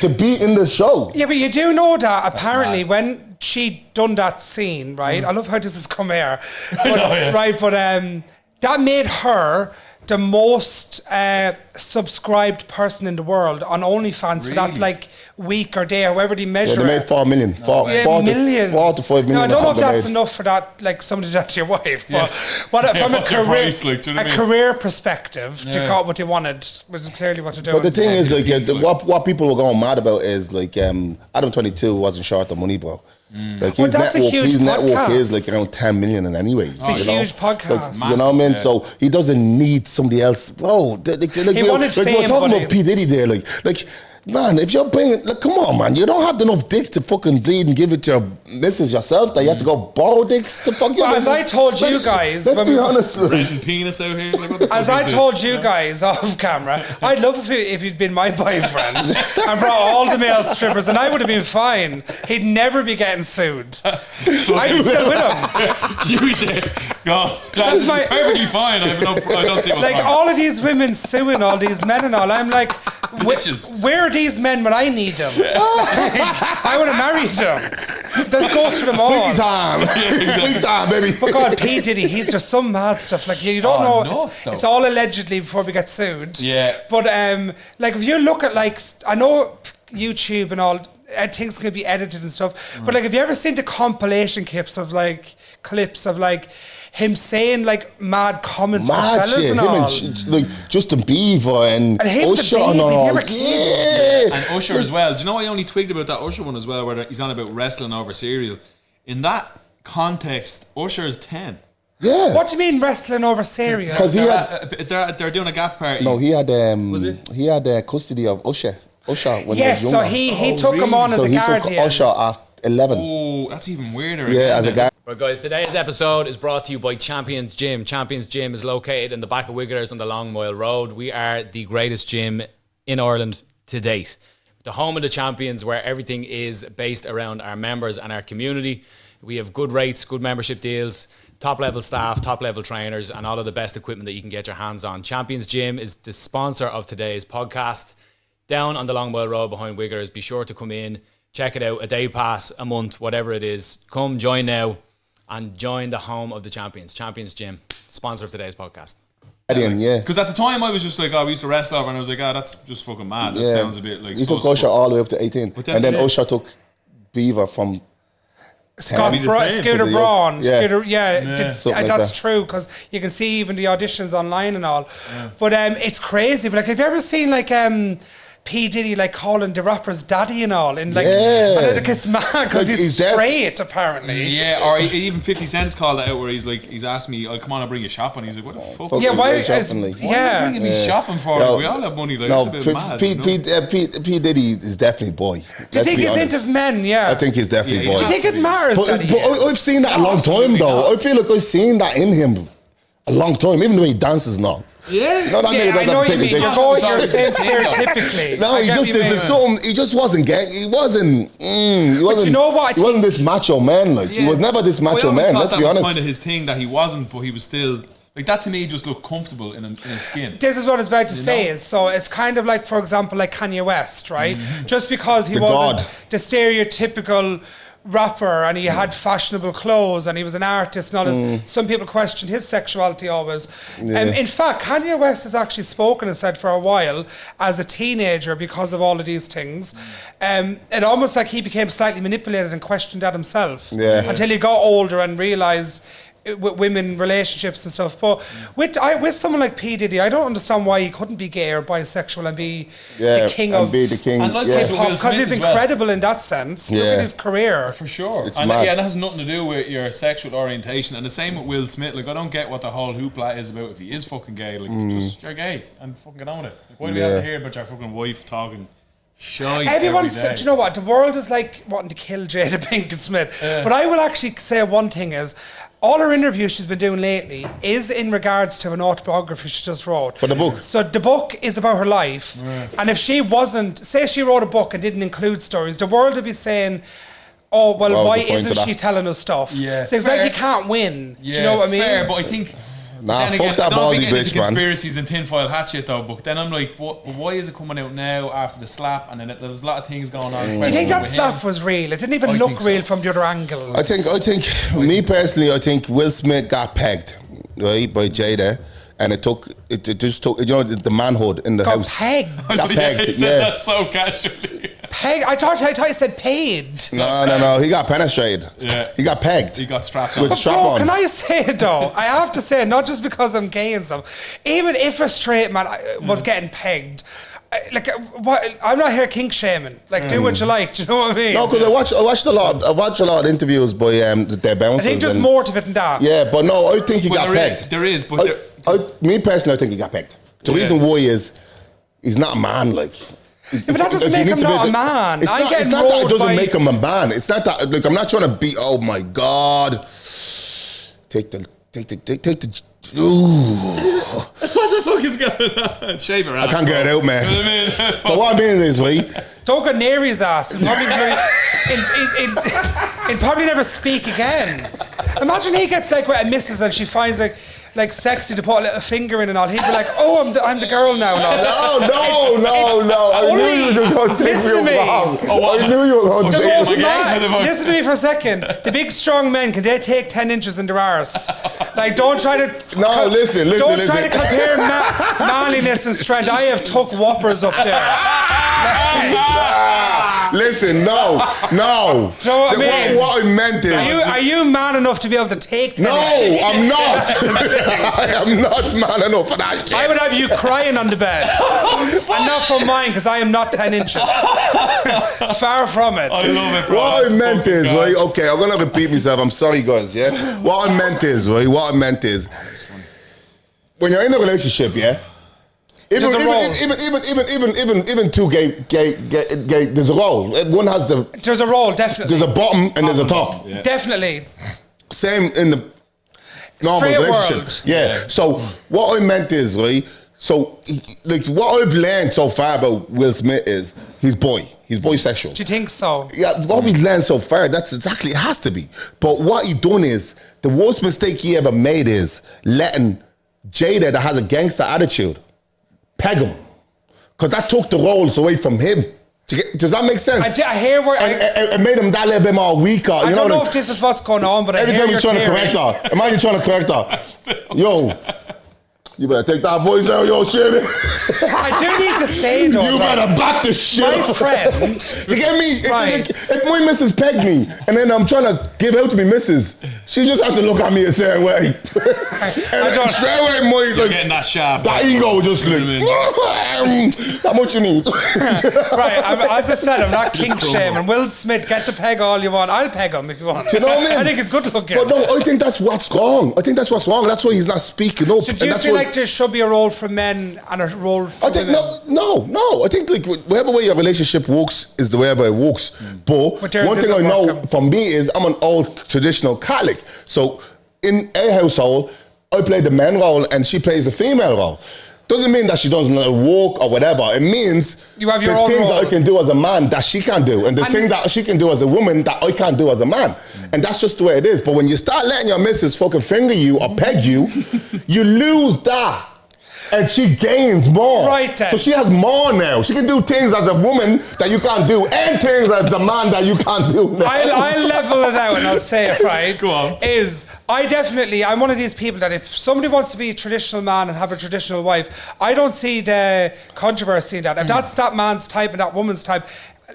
to be in the show. Yeah, but you do know that apparently when she done that scene, right? I love how this has come here. But, right, but that made her the most subscribed person in the world on OnlyFans for that like week or day, however they measure they made 4 million. Millions. 4 to 5 million. No, I don't know if that's enough for that, like somebody that's your wife, but from a career perspective, they got what they wanted, was clearly what to do. But the thing is, like, what people were going mad about is like, Adam 22 wasn't short of money, bro. Like his network is like around 10 million in any way. It's a huge podcast. Like, you know what I mean? So he doesn't need somebody else. Bro, he wanted fame, we're talking about P. Diddy there. Like, man, if you're bringing, like, come on, man, you don't have enough dick to fucking bleed and give it to your missus yourself that you have to go borrow dicks to fuck your missus. As I told you guys, let's be honest. Renting penis out here. Like, what the fuck as I told you guys off camera, I'd love if you'd been my boyfriend and brought all the male strippers, and I would have been fine. He'd never be getting sued. I'd be still with him. You did. No, that's perfectly fine. I don't see what's like wrong. all of these women suing all these men and all. I'm like, where are these men when I need them? I want to marry them. Let's go for them all. Freaky time. Freaky time, baby. But God, P. Diddy, he's just some mad stuff. Like, you don't know. It's all allegedly before we get sued. Yeah. But, like, if you look at, like, I know YouTube and all, things can be edited and stuff, but, like, have you ever seen the compilation clips of, like, him saying like mad comments for fellas and all. Like Justin Bieber and Usher and all. Yeah. And Usher as well. Do you know I only twigged about that Usher one as well, where he's on about wrestling over cereal? In that context, Usher is 10. Yeah. What do you mean wrestling over cereal? Because they're doing a gaff party. No, he had was it? He had custody of Usher when he was younger. So he took him on as a guardian. So he took Usher at 11. Oh, that's even weirder. Yeah, as a guy. Right, guys, today's episode is brought to you by Champions Gym. Champions Gym is located in the back of Wigglers on the Long Mile Road. We are the greatest gym in Ireland to date. The home of the champions, where everything is based around our members and our community. We have good rates, good membership deals, top level staff, top level trainers, and all of the best equipment that you can get your hands on. Champions Gym is the sponsor of today's podcast. Down on the Long Mile Road behind Wigglers. Be sure to come in, check it out, a day pass, a month, whatever it is. Come join now and join the home of the champions. Champions Gym, sponsor of today's podcast. Yeah. Because at the time I was just like, we used to wrestle over, and I was like, that's just fucking mad. That sounds a bit like. He took Usher all the way up to 18, and then Usher took Beaver from Scooter Braun. Yeah. That's that. true, because you can see even the auditions online and all. But it's crazy. But like, have you ever seen like P. Diddy like calling the rappers daddy and all, and like, and it gets mad because Like, he's straight apparently. Yeah, or even 50 Cent's called it out where he's asked me, "Oh, come on, I'll bring you shopping." He's like, "What the fuck? Fuck Yeah, is why? really shopping, like? Why are you bringing me shopping for? No, We all have money. Like, No, it's a bit mad. P. Diddy is definitely boy. Do you think he's into men? Yeah. I think he's definitely boy. Do you think it matters? But I've seen that a long time though. I feel like I've seen that in him a long time, even the way he dances now. Yeah, No, that nigga I doesn't know what you take mean. his- You're saying stereotypically. No, I he get just what you did mean. something. He just wasn't gang. He wasn't. He wasn't. you know what I He wasn't think- this macho man. Like he was never this macho man. Let's be That was honest. kind of his thing that he wasn't, but he was still like that. To me, just looked comfortable in his skin. This is what I was about to say. know? Is so it's kind of like, for example, like Kanye West, right? Mm-hmm. Just because he The wasn't god. the stereotypical rapper and he had fashionable clothes and he was an artist and all this, some people question his sexuality always. In fact, Kanye West has actually spoken and said for a while as a teenager, because of all of these things, it almost like he became slightly manipulated and questioned that himself until he got older and realised with women relationships and stuff. But with someone like P. Diddy, I don't understand why he couldn't be gay or bisexual and be the king and of be the king. And like yeah. people- Will because Smith he's as well. incredible in that sense. Look at his career. For sure. It's And mad. that has nothing to do with your sexual orientation. And the same with Will Smith. Like, I don't get what the whole hoopla is about if he is fucking gay. Like, just, you're gay and fucking get on with it. Like, why do we have to hear about your fucking wife talking shite Everyone every day? said, do you know what? The world is like wanting to kill Jada Pinkett Smith. But I will actually say one thing is, all her interviews she's been doing lately is in regards to an autobiography she just wrote. For the book. So the book is about her life. And if she wasn't, say she wrote a book and didn't include stories, the world would be saying, oh, well, Well, why the point isn't of that. she telling us stuff? Yeah, So it's fair. like you can't win. Yeah, Do you know what I mean? Fair, but I think. Nah, then fuck again, that I don't baldy think any of bitch, the man. conspiracies and tinfoil hat shit though. But then I'm like, what? But why is it coming out now after the slap? And then there's a lot of things going on. Do you think that slap was real? It didn't even I look think so. real from the other angles. I think me personally, I think Will Smith got pegged, right, by Jada, and it just took, you know, the manhood in the Got house. pegged? Got pegged, He said yeah. that so casually. Peg? I thought you said paid. No, he got penetrated. Yeah. He got pegged. He got strapped on. With strap Bro, on. can I say it though? I have to say it, not just because I'm gay and stuff. Even if a straight man was getting pegged, I'm not here kink shaming. Like, do what you like. Do you know what I mean? No, because I watched a lot of interviews by their bouncers. I think there's and- more to it than that. Yeah, but no, I think he got pegged. There is, but me personally, I think he got pegged. The reason why is he's not a man, like. but that doesn't Like, he make him needs to be not a the- man. It's I'm not, getting it's not that it rolled doesn't by- make him a man. It's not that, like, I'm not trying to be, oh my God. Take the, ooh. what the fuck is going on? Shave her I can't get it out, man. You know what I mean? But what I mean is, right? Don't go near his ass. He'll probably never speak again. Imagine he gets like with a missus and she finds like sexy to put a little finger in and all. He'd be like, oh, I'm the girl now. No. I knew you were going to take Listen to me me. wrong. I knew you were going to The take most me mad- Listen to me for a second. The big strong men, can they take 10 inches in their arse? Like, don't try to... No, listen. Don't try to compare manliness and strength. I have took whoppers up there. Listen, no. Do you know what I mean? What I meant is... Are you man enough to be able to take 10 No, inches? I'm not. I am not man enough for that shit. I would have you crying on the bed. And not from mine, because I am not 10 inches. Far from it. I love it, bro. What I That's meant fucking is, gas. right, okay, I'm gonna repeat myself, I'm sorry guys, yeah? What I meant is, when you're in a relationship, yeah? Even two gay, there's a role. One has There's a role, definitely. there's a bottom and there's a top. Yeah. Definitely. Same in the normal Straight relationship. world. Yeah. So what I meant is, right, so like what I've learned so far about Will Smith is he's bisexual. Do you think so? Yeah, what we learned so far, that's exactly, it has to be. But what he done is, the worst mistake he ever made is letting Jada, that has a gangster attitude, peg him. Because that took the roles away from him. Does that make sense? I hear where... It made him that little bit more weaker. I don't know if this is what's going on, but I every hear time your he's trying to theory. correct her. Imagine trying to correct her. Yo. You better take that voice out of your shit. I do need to say though. You better back the shit. My friend. You get me? Right. If my missus pegged me and then I'm trying to give out to me missus, she just has to look at me a certain way. And straight away, you're getting that shaft. That ego just like, how much you need? Right, as I said, I'm not kink shaming. Will Smith, get the peg all you want. I'll peg him if you want. Do you know what I mean? I think it's good looking. But no, I think that's what's wrong. That's why he's not speaking up. So do you feel like there should be a role for men and a role for women? No. I think like whatever way your relationship works is the way it works. But one thing I know from me is I'm an old traditional Catholic. So in a household, I play the man role and she plays the female role. Doesn't mean that she doesn't work or whatever. It means you have your there's own things role that I can do as a man that she can't do, and the thing that she can do as a woman that I can't do as a man. And that's just the way it is. But when you start letting your missus fucking finger you or peg you, you lose that. And she gains more. Right then. So she has more now. She can do things as a woman that you can't do and things as a man that you can't do now. I'll level it out and I'll say it, right? Go on. I'm one of these people that if somebody wants to be a traditional man and have a traditional wife, I don't see the controversy in that. If that's that man's type and that woman's type,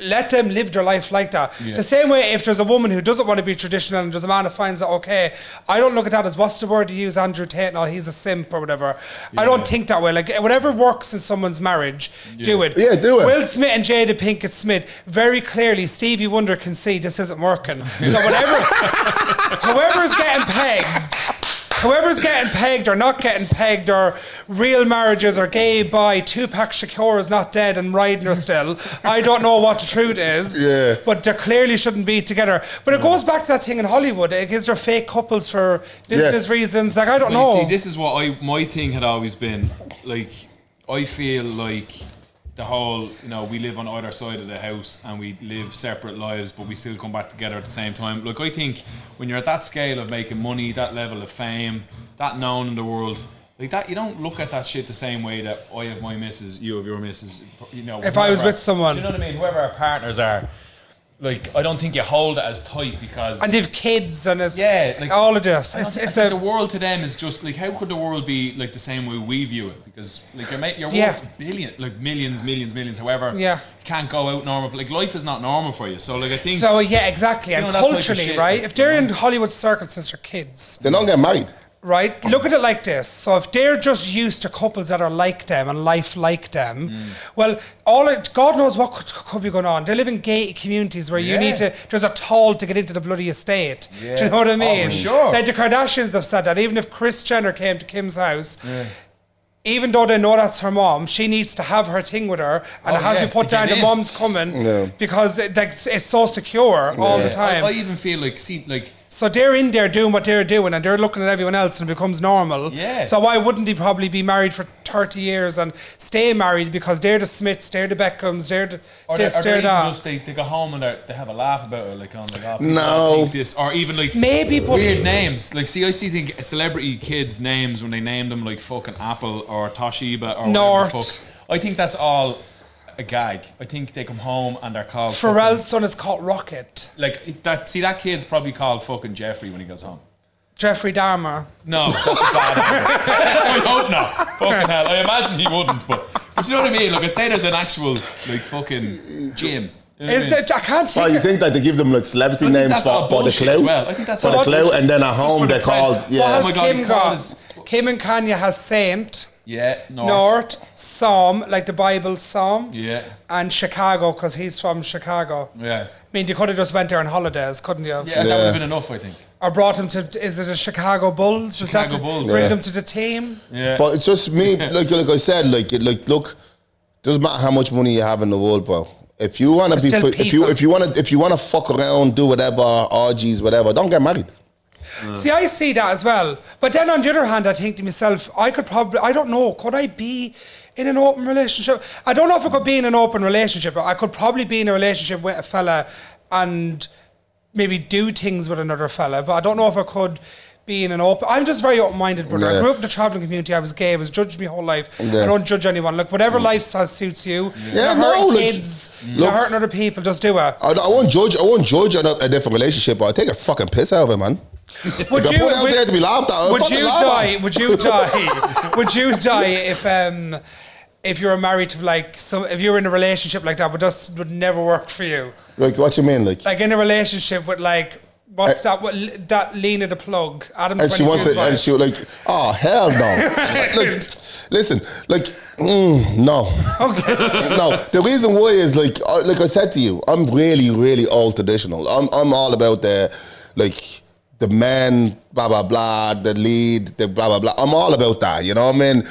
let them live their life like that. Yeah. The same way if there's a woman who doesn't want to be traditional and there's a man who finds it okay, I don't look at that as what's the word to use, Andrew Tate, no, he's a simp or whatever. Yeah. I don't think that way. Like whatever works in someone's marriage, do it. Yeah, do it. Will Smith and Jada Pinkett Smith, very clearly Stevie Wonder can see this isn't working. So whoever's getting pegged or not getting pegged or real marriages or gay bi, Tupac Shakur is not dead and riding her still. I don't know what the truth is. Yeah. But they clearly shouldn't be together. But it goes back to that thing in Hollywood. Is there fake couples for business reasons? Like, I don't know. See, this is what my thing had always been. Like, I feel like the whole, we live on either side of the house and we live separate lives, but we still come back together at the same time. Like, I think when you're at that scale of making money, that level of fame, that known in the world, like that, you don't look at that shit the same way that I have my missus, you have your missus. If I was with someone, do you know what I mean? Whoever our partners are. Like, I don't think you hold it as tight because... And they've kids and it's... Yeah. Like, all of this. The world to them is just, like, how could the world be, like, the same way we view it? Because, like, you're worth millions, however. Yeah. You can't go out normal. Like, life is not normal for you. So, like, I think... So, yeah, exactly. And culturally, right? If they're in Hollywood circles since they're kids... They don't get married. Right? Look at it like this. So if they're just used to couples that are like them and life like them, well, God knows what could be going on. They live in gated communities where you need to, there's a toll to get into the bloody estate. Yeah. Do you know what I mean? Oh, for sure. Like the Kardashians have said that even if Kris Jenner came to Kim's house, even though they know that's her mom, she needs to have her thing with her, and it has to be put down. The mom's coming because it's so secure all the time. I even feel like, so they're in there doing what they're doing, and they're looking at everyone else, and it becomes normal. Yeah. So why wouldn't they probably be married for 30 years and stay married because they're the Smiths, they're the Beckhams, they're the they're that. They go home and they have a laugh about it, like on like this, or even like maybe weird names. Like, see, I think celebrity kids' names when they name them like fucking Apple or Toshiba or North. whatever the fuck. I think that's all a gag. I think they come home and they're called Pharrell's son is called Rocket. Like that. See, that kid's probably called fucking Jeffrey when he goes home. Jeffrey Dahmer. No, that's a bad I hope not. Fucking hell. I imagine he wouldn't, but you know what I mean? Like, I'd say there's an actual like fucking gym. You know I can't think. Oh, you think that they give them like celebrity names for the clout? Well. I think that's for the clout, and then at home they're called. Yeah. What has Kim got? Kim and Kanye has Saint. Yeah, North, Psalm, like the Bible Psalm. Yeah. And Chicago, because he's from Chicago. Yeah. I mean, you could have just went there on holidays, couldn't you? Yeah, that would have been enough, I think. Or brought him to, is it a Chicago Bulls? Chicago Bulls. Bring them to the team? Yeah. But it's just me, like I said, like look, doesn't matter how much money you have in the world, bro. If you want to be, if you want to fuck around, do whatever, orgies, whatever, don't get married. See, I see that as well. But then on the other hand, I think to myself, I don't know, could I be in an open relationship? I don't know if I could be in an open relationship, but I could probably be in a relationship with a fella and maybe do things with another fella, but I don't know if I could be in an open... I'm just very open-minded, brother. I grew up in the travelling community. I was gay. I was judged my whole life. I don't judge anyone. Look, whatever lifestyle suits you. You're hurting kids. You're hurting other people. Just do it. I won't judge a different relationship, but I take a fucking piss out of it, man. Would They're put out there to be laughed at. Would you die? Would you die? Would you die if you were married to like if you were in a relationship like that, would never work for you? Like, what you mean? Like in a relationship with like. What's that? That Lena the plug, Adam. And she wants it, and she was like, "Oh hell no!" Like, listen, like, no, okay. No. The reason why is like I said to you, I'm really, really old traditional. I'm all about the man, blah blah blah, the lead, the blah blah blah. I'm all about that. You know what I mean?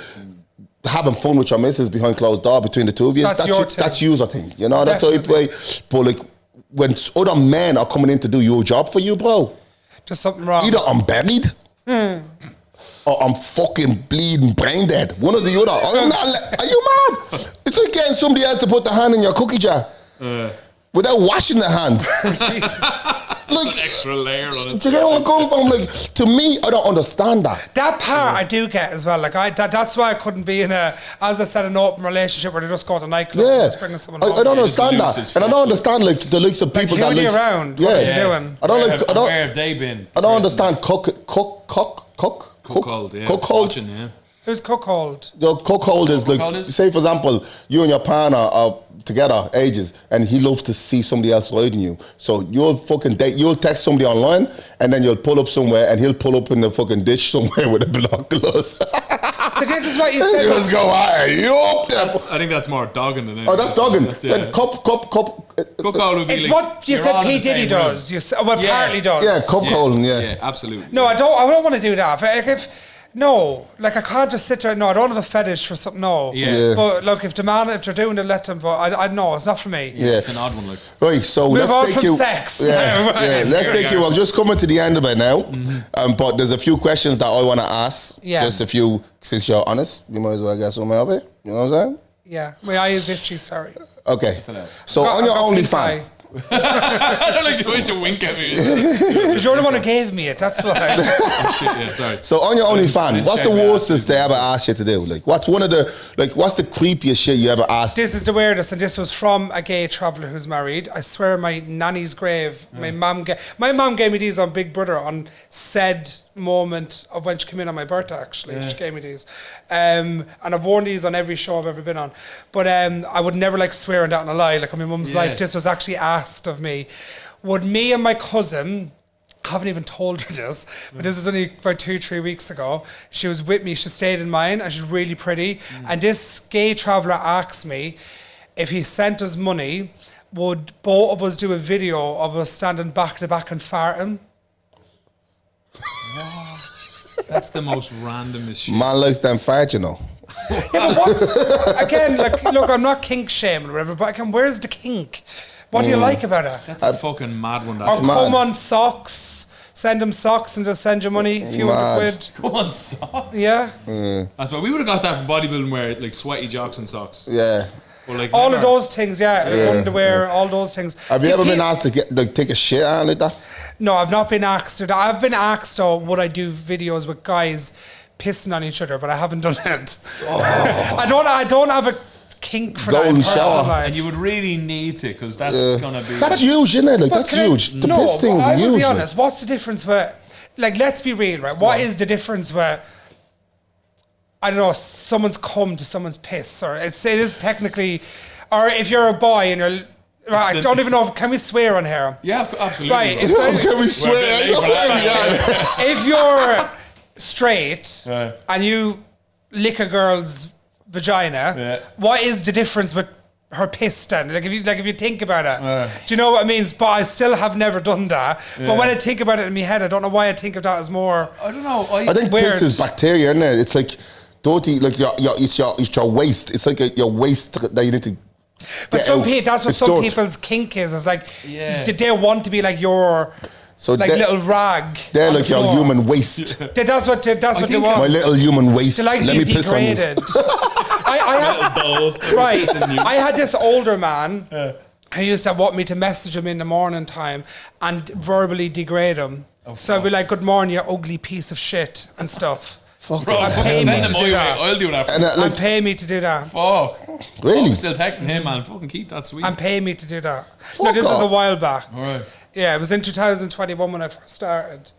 Having fun with your missus behind closed door between the two of you. That's your thing. You know, that's how you play. But like, when other men are coming in to do your job for you, bro, there's something wrong. Either I'm buried or I'm fucking bleeding brain dead. One or the other. Are you mad? It's like getting somebody else to put their hand in your cookie jar without washing their hands. Jesus. Like, extra layer on it. Do you get where I'm coming from? Like, to me, I don't understand that. That part I do get as well. Like, that's why I couldn't be in an open relationship where they just go to nightclubs and bringing someone home. I don't understand that, and I don't understand like the looks of people that look around. Yeah, what are you doing? Where have they been? I don't understand cuckold. Watching, yeah. Who's cuckold? The cuckold is like, say for example, you and your partner are together ages, and he loves to see somebody else riding you. So you'll fucking you'll text somebody online, and then you'll pull up somewhere, and he'll pull up in the fucking ditch somewhere with the binoculars. So this is what you said. You just go, hey, you up there? I think that's more dogging than anything. Oh, that's dogging. Then cuckold would be it's like, what you said P. Diddy does. Partly does. Yeah, cuckolding, yeah, absolutely. No, I don't want to do that. I can't just sit there. No, I don't have a fetish for something. No. Yeah. But look, if they're doing it, let them. But I know it's not for me. Yeah, it's an odd one. Like. Right, so Move on let's from take you. Sex. Yeah, let's take you. I'm just coming to the end of it now. But there's a few questions that I want to ask. Yeah. Just a few, since you're honest, you might as well get some of it. You know what I'm saying? Yeah. My eye is itchy. Sorry. Okay. So on your OnlyFans. I don't like the way you wink at me. You're the one who gave me it. That's why. Oh shit! Yeah, sorry. So on your OnlyFans, what's the worstest they ever asked you to do? Like, what's the creepiest shit you ever asked? This is the weirdest, and this was from a gay traveller who's married. I swear, my nanny's grave. My mum gave me these on Big Brother on said moment of when she came in on my birthday. Actually, she gave me these, and I've worn these on every show I've ever been on. But I would never swear on that on a lie. Like on my mum's life, this was actually asked of me. Would me and my cousin, I haven't even told her this, but this is only about 2-3 weeks ago. She was with me, she stayed in mine, and she's really pretty. And this gay traveller asked me if he sent us money, would both of us do a video of us standing back to back and farting? That's the most randomest shit. Man likes them fart, you know. Yeah, but what's, again, look, I'm not kink shaming or whatever, but again, where's the kink? What do you like about it? That's a fucking mad one. Or come on socks. Send them socks and they'll send you money, a few £100. Come on socks? Yeah. That's what we would have got that from bodybuilding, where sweaty jocks and socks. Yeah. Well, all of those things, underwear, all those things. Have you ever been asked to take a shit on like that? No, I've not been asked to that. I've been asked, though, would I do videos with guys pissing on each other, but I haven't done it. Oh. I don't have a kink for golden that. Shower. And you would really need to, because that's gonna be. That's huge, isn't it? That's huge. The piss thing is huge. I will be honest. What's the difference with? Let's be real, right? What is the difference with? I don't know. Someone's cum to someone's piss, or it is technically, or if you're a boy and you're. Right, I don't even know. Can we swear on here? Yeah, absolutely. Right. Can we swear? If you're straight and you lick a girl's vagina, what is the difference with her piss then? If you think about it, do you know what I mean? But I still have never done that. But when I think about it in my head, I don't know why I think of that as more. I don't know. I think weird. piss is bacteria, isn't it? It's like dirty, it's your waste. It's like your waste that you need to. But that's what some people's kink is. It's like they want to be like your. So little rag. They're like your human waste. That's what they want. My little human waste. They like to be degraded. I had this older man who used to want me to message him in the morning time and verbally degrade him. So I'd be like, "Good morning, you ugly piece of shit," and stuff. Fuck. Bro, pay me to do that. I'll do that. And pay me to do that. Fuck. Really? I'm still texting him, man. Fucking keep that sweet. And pay me to do that. No, this was a while back. All right. Yeah, it was in 2021 when I first started.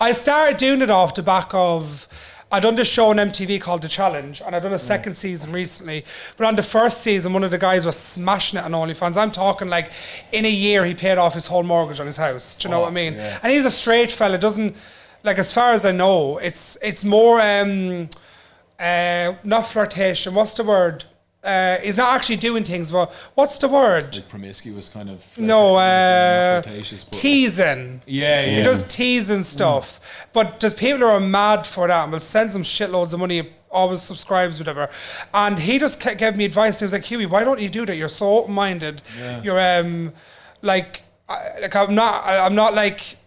I started doing it off the back of, I done this show on MTV called The Challenge, and I done a second season recently. But on the first season, one of the guys was smashing it on OnlyFans. I'm talking like in a year he paid off his whole mortgage on his house. Do you know what I mean? Yeah. And he's a straight fella. Doesn't, like, as far as I know, it's more not flirtation. What's the word? He's not actually doing things, but what's the word? Like promiscuous kind of. Teasing. Yeah. He does teasing stuff. But there's people who are mad for that and will send some shitloads of money, always subscribes, whatever. And he just gave me advice. He was like, Hughie, why don't you do that? You're so open-minded. Yeah. You're I'm not like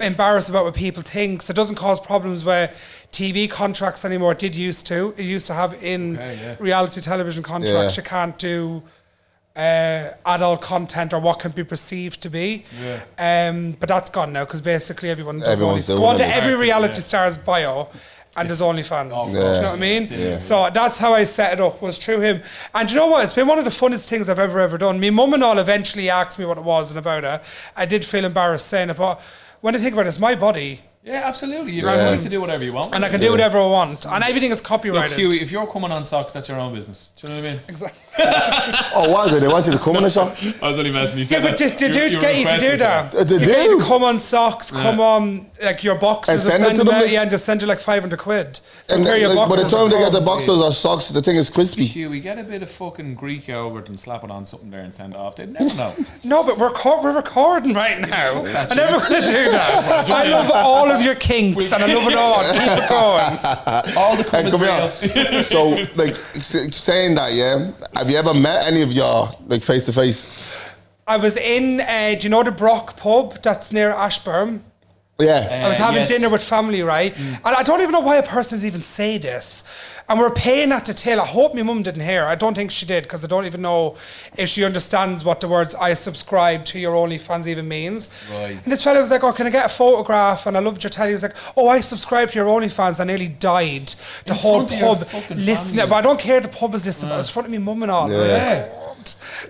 embarrassed about what people think, so it doesn't cause problems with TV contracts anymore. It used to have in reality television contracts. You can't do adult content or what can be perceived to be. But that's gone now because basically everyone does OnlyFans. Go on to every reality star's bio and there's OnlyFans. Do you know what I mean? Yeah. So that's how I set it up, was through him. And you know what? It's been one of the funnest things I've ever done. My mum and all eventually asked me what it was and about it. I did feel embarrassed saying it, but when I think about it, it's my body. Yeah, absolutely. You're right to do whatever you want. And I can do whatever I want. And everything is copyrighted. Look, Hughie, if you're coming on socks, that's your own business. Do you know what I mean? Exactly. Oh, was it? They want you to come on the sock? I was only messing. He said but the dude get you to do that. They get you to come on socks, come on, like your boxers. And send it to them? And just send you like 500 quid. And by the time they get the boxers or socks, the thing is crispy. Hughie, get a bit of fucking Greek yogurt and slap it on something there and send it off. They'd never know. No, but we're recording right now. I'm never going to do that. I love all of your kinks and I love it all. Keep it going. All the cum is real. So, like, saying that, have you ever met any of y'all, like, face to face? I was in, do you know the Brock pub that's near Ashburn? Yeah. I was having dinner with family, right? And I don't even know why a person would even say this. And we're paying at the till. I hope my mum didn't hear. I don't think she did, because I don't even know if she understands what the words "I subscribe to your OnlyFans" even means. Right. And this fella was like, "Oh, can I get a photograph?" And I loved your telly. He was like, "Oh, I subscribe to your OnlyFans." I nearly died. The whole pub listening, but I don't care. The pub was listening, but it was in front of me mum and all. Yeah.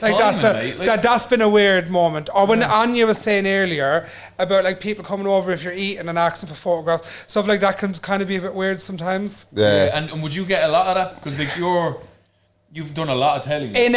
I was like, like that's been a weird moment. Or when Anya was saying earlier about like people coming over if you're eating and asking for photographs, stuff like that can kind of be a bit weird sometimes. Yeah. And would you get a lot of that? Because like you've done a lot of telly in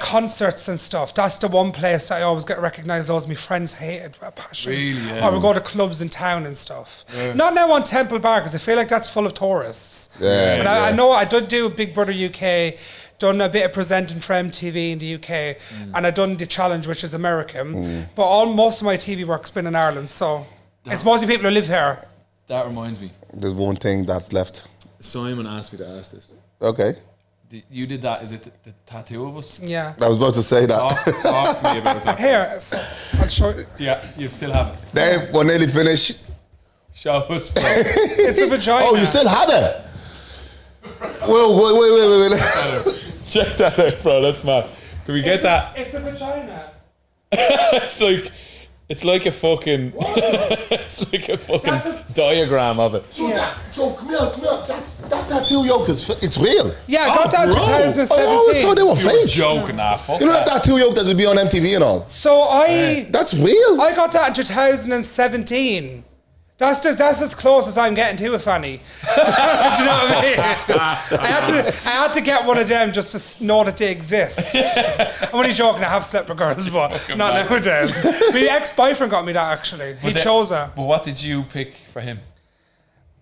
concerts and stuff. That's the one place that I always get recognised. Those my friends hated with a passion. Really, yeah. Or we go to clubs in town and stuff. Yeah. Not now on Temple Bar because I feel like that's full of tourists. Yeah. But I know I did do Big Brother UK. Done a bit of presenting for MTV in the UK, and I done The Challenge, which is American. But most of my TV work's been in Ireland, so it's mostly people who live here. That reminds me. There's one thing that's left. Simon asked me to ask this. Okay. You did that? Is it the tattoo of us? Yeah. I was about to say that. Talk to me about that. Here, so I'll show you. Yeah, you still have it. Dave, we're nearly finished. Show us, bro. It's a vagina. Oh, you still have it? Wait. Check that out, bro. That's mad. Can we get that? It's a vagina. It's like a fucking. It's like a fucking diagram of it. So come here. That tattoo, yoke it's real. Yeah, I got that in 2017. I always thought they were fake. Joking, fuck. You know that tattoo yoke that would be on MTV and all. So that's real. I got that in 2017. That's as close as I'm getting to a fanny. Do you know what I mean? I had to get one of them just to know that they exist. I'm only joking, I have slept with girls, but not nowadays. My ex-boyfriend got me that, actually. He chose her. But what did you pick for him?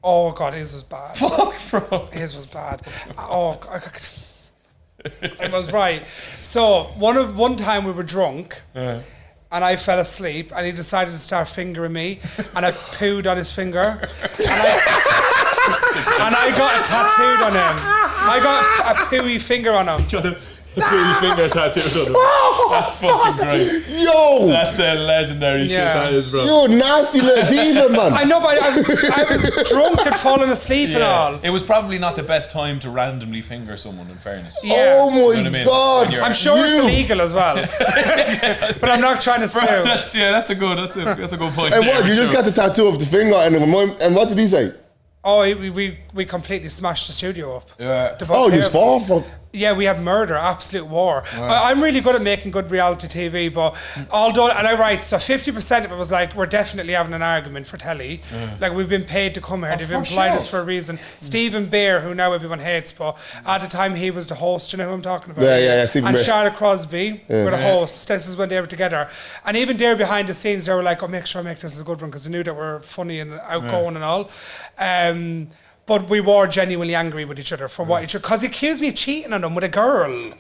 Oh, God, his was bad. Fuck, bro. His was bad. Oh, I was right. So, one time we were drunk. And I fell asleep, and he decided to start fingering me, and I pooed on his finger, and I got it tattooed on him. I got a pooey finger on him. Pooey finger tattooed on him. That's fucking great. Yo! That's a legendary shit, that is, bro. You nasty little diva, man. I know, but I was drunk and falling asleep and all. It was probably not the best time to randomly finger someone, in fairness. Yeah. Oh my God. I'm sure it's illegal as well. But I'm not trying to sue. That's a good point. And what, you just got the tattoo of the finger, and what did he say? Oh, we completely smashed the studio up. Yeah. Oh, you just fall? Yeah, we had murder, absolute war. I'm really good at making good reality TV, but although, and I write, so 50% of it was like, we're definitely having an argument for telly. Like, we've been paid to come here, they've employed us for a reason. Stephen Bear, who now everyone hates, but at the time he was the host, you know who I'm talking about? Yeah, Stephen And Bear. Charlotte Crosby were the hosts. This is when they were together. And even there behind the scenes, they were like, oh, make sure I make this a good one, because they knew that we're funny and outgoing and all. But we were genuinely angry with each other for what each other, because he accused me of cheating on him with a girl.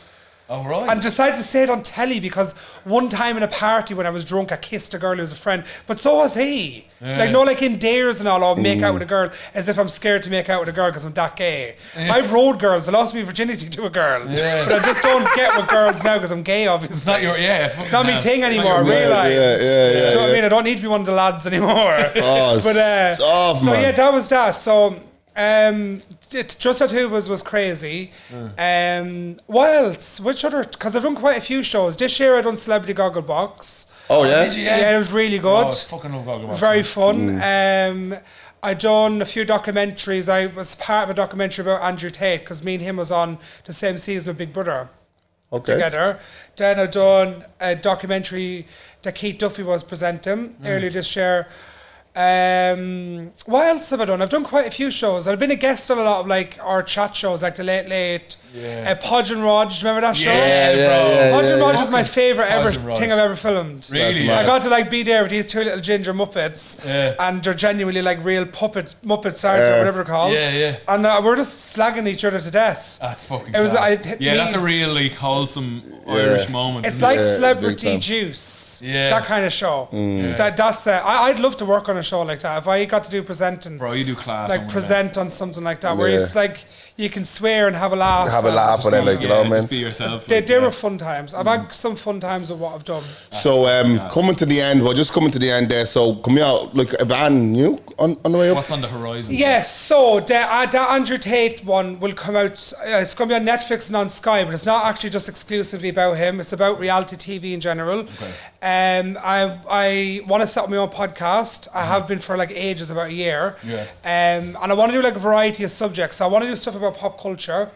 Oh, right. And decided to say it on telly because one time in a party when I was drunk, I kissed a girl who was a friend. But so was he. Like in dares and all, I'll make out with a girl as if I'm scared to make out with a girl because I'm that gay. I've rode girls. I lost my virginity to a girl. But I just don't get with girls now because I'm gay, obviously. It's not your, It's not my thing anymore, I realise. Do you know what I mean? I don't need to be one of the lads anymore. So yeah, that was that. So... just at Hoover's was crazy. What else? Which other? Because I've done quite a few shows. This year I done Celebrity Gogglebox. Oh yeah? Did you? Yeah, it was really good. Oh, I fucking love Gogglebox. Very fun. I done a few documentaries. I was part of a documentary about Andrew Tate because me and him was on the same season of Big Brother. Together. Then I done a documentary that Keith Duffy was presenting earlier this year. What else have I done? I've done quite a few shows. I've been a guest on a lot of like our chat shows, like the Late Late, Podge and Rog. Do you remember that show? Podge and Rog is my favourite thing I've ever filmed. Really? I got to like be there with these two little ginger Muppets, and they're genuinely like real Muppets, or whatever they're called. And we're just slagging each other to death. That's fucking. That's a really wholesome Irish moment. It's like Celebrity Juice. That kind of show. That's I'd love to work on a show like that. If I got to do presenting, bro, you do class. Like present on something like that, where it's like you can swear and have a laugh. Have a laugh with it, like, you know, man. Just be yourself. They were fun times. I've had some fun times with what I've done. So coming to the end, we're just coming to the end there. So come out, like a van new on the way up. What's on the horizon? Yes, so that Andrew Tate one will come out. It's going to be on Netflix and on Sky, but it's not actually just exclusively about him. It's about reality TV in general. I want to set up my own podcast. I have been for like ages, about a year. And I want to do like a variety of subjects. So I want to do stuff about pop culture,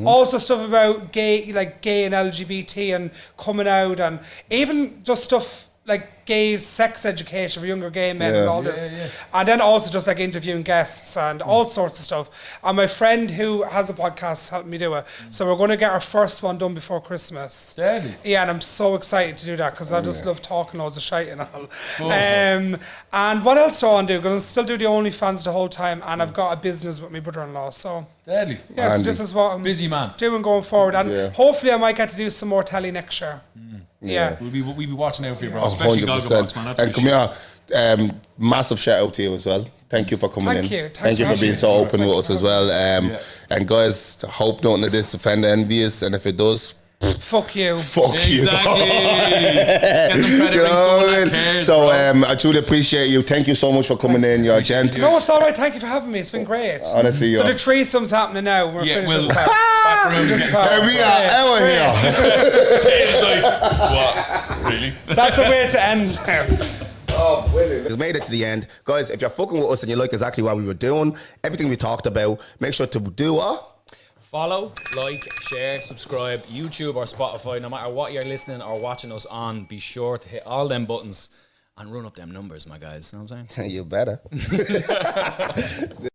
also stuff about gay and LGBT and coming out, and even just stuff like gay sex education for younger gay men and all this. And then also just like interviewing guests and all sorts of stuff. And my friend who has a podcast helped me do it. So we're going to get our first one done before Christmas. Deadly. Yeah, and I'm so excited to do that because I just love talking loads of shite and all. And what else do I want to do? Going to still do the OnlyFans the whole time, and I've got a business with my brother-in-law. So deadly. Yeah, so this is what I'm busy man doing going forward, and hopefully I might get to do some more telly next year. We'll be watching out for you, bro. Especially Gogglebox, man. That's and come here, massive shout out to you as well. Thank you for coming in. Thank you for being so open with us as well. And guys, hope nothing of this offend the envious, and if it does, fuck you. Fuck exactly. you. Get some credit, You know what I mean? cares, so I truly appreciate you. Thank you so much for coming in. You're a gent. No, it's all right. Thank you for having me. It's been great. Honestly, so the threesome's happening now. We're finished this part. we are ever here. Dave's like, what? Really? That's a way to end. Oh, brilliant. It's made it to the end. Guys, if you're fucking with us and you like exactly what we were doing, everything we talked about, make sure to do what? Follow, like, share, subscribe, YouTube or Spotify. No matter what you're listening or watching us on, be sure to hit all them buttons and run up them numbers, my guys. You know what I'm saying? You better.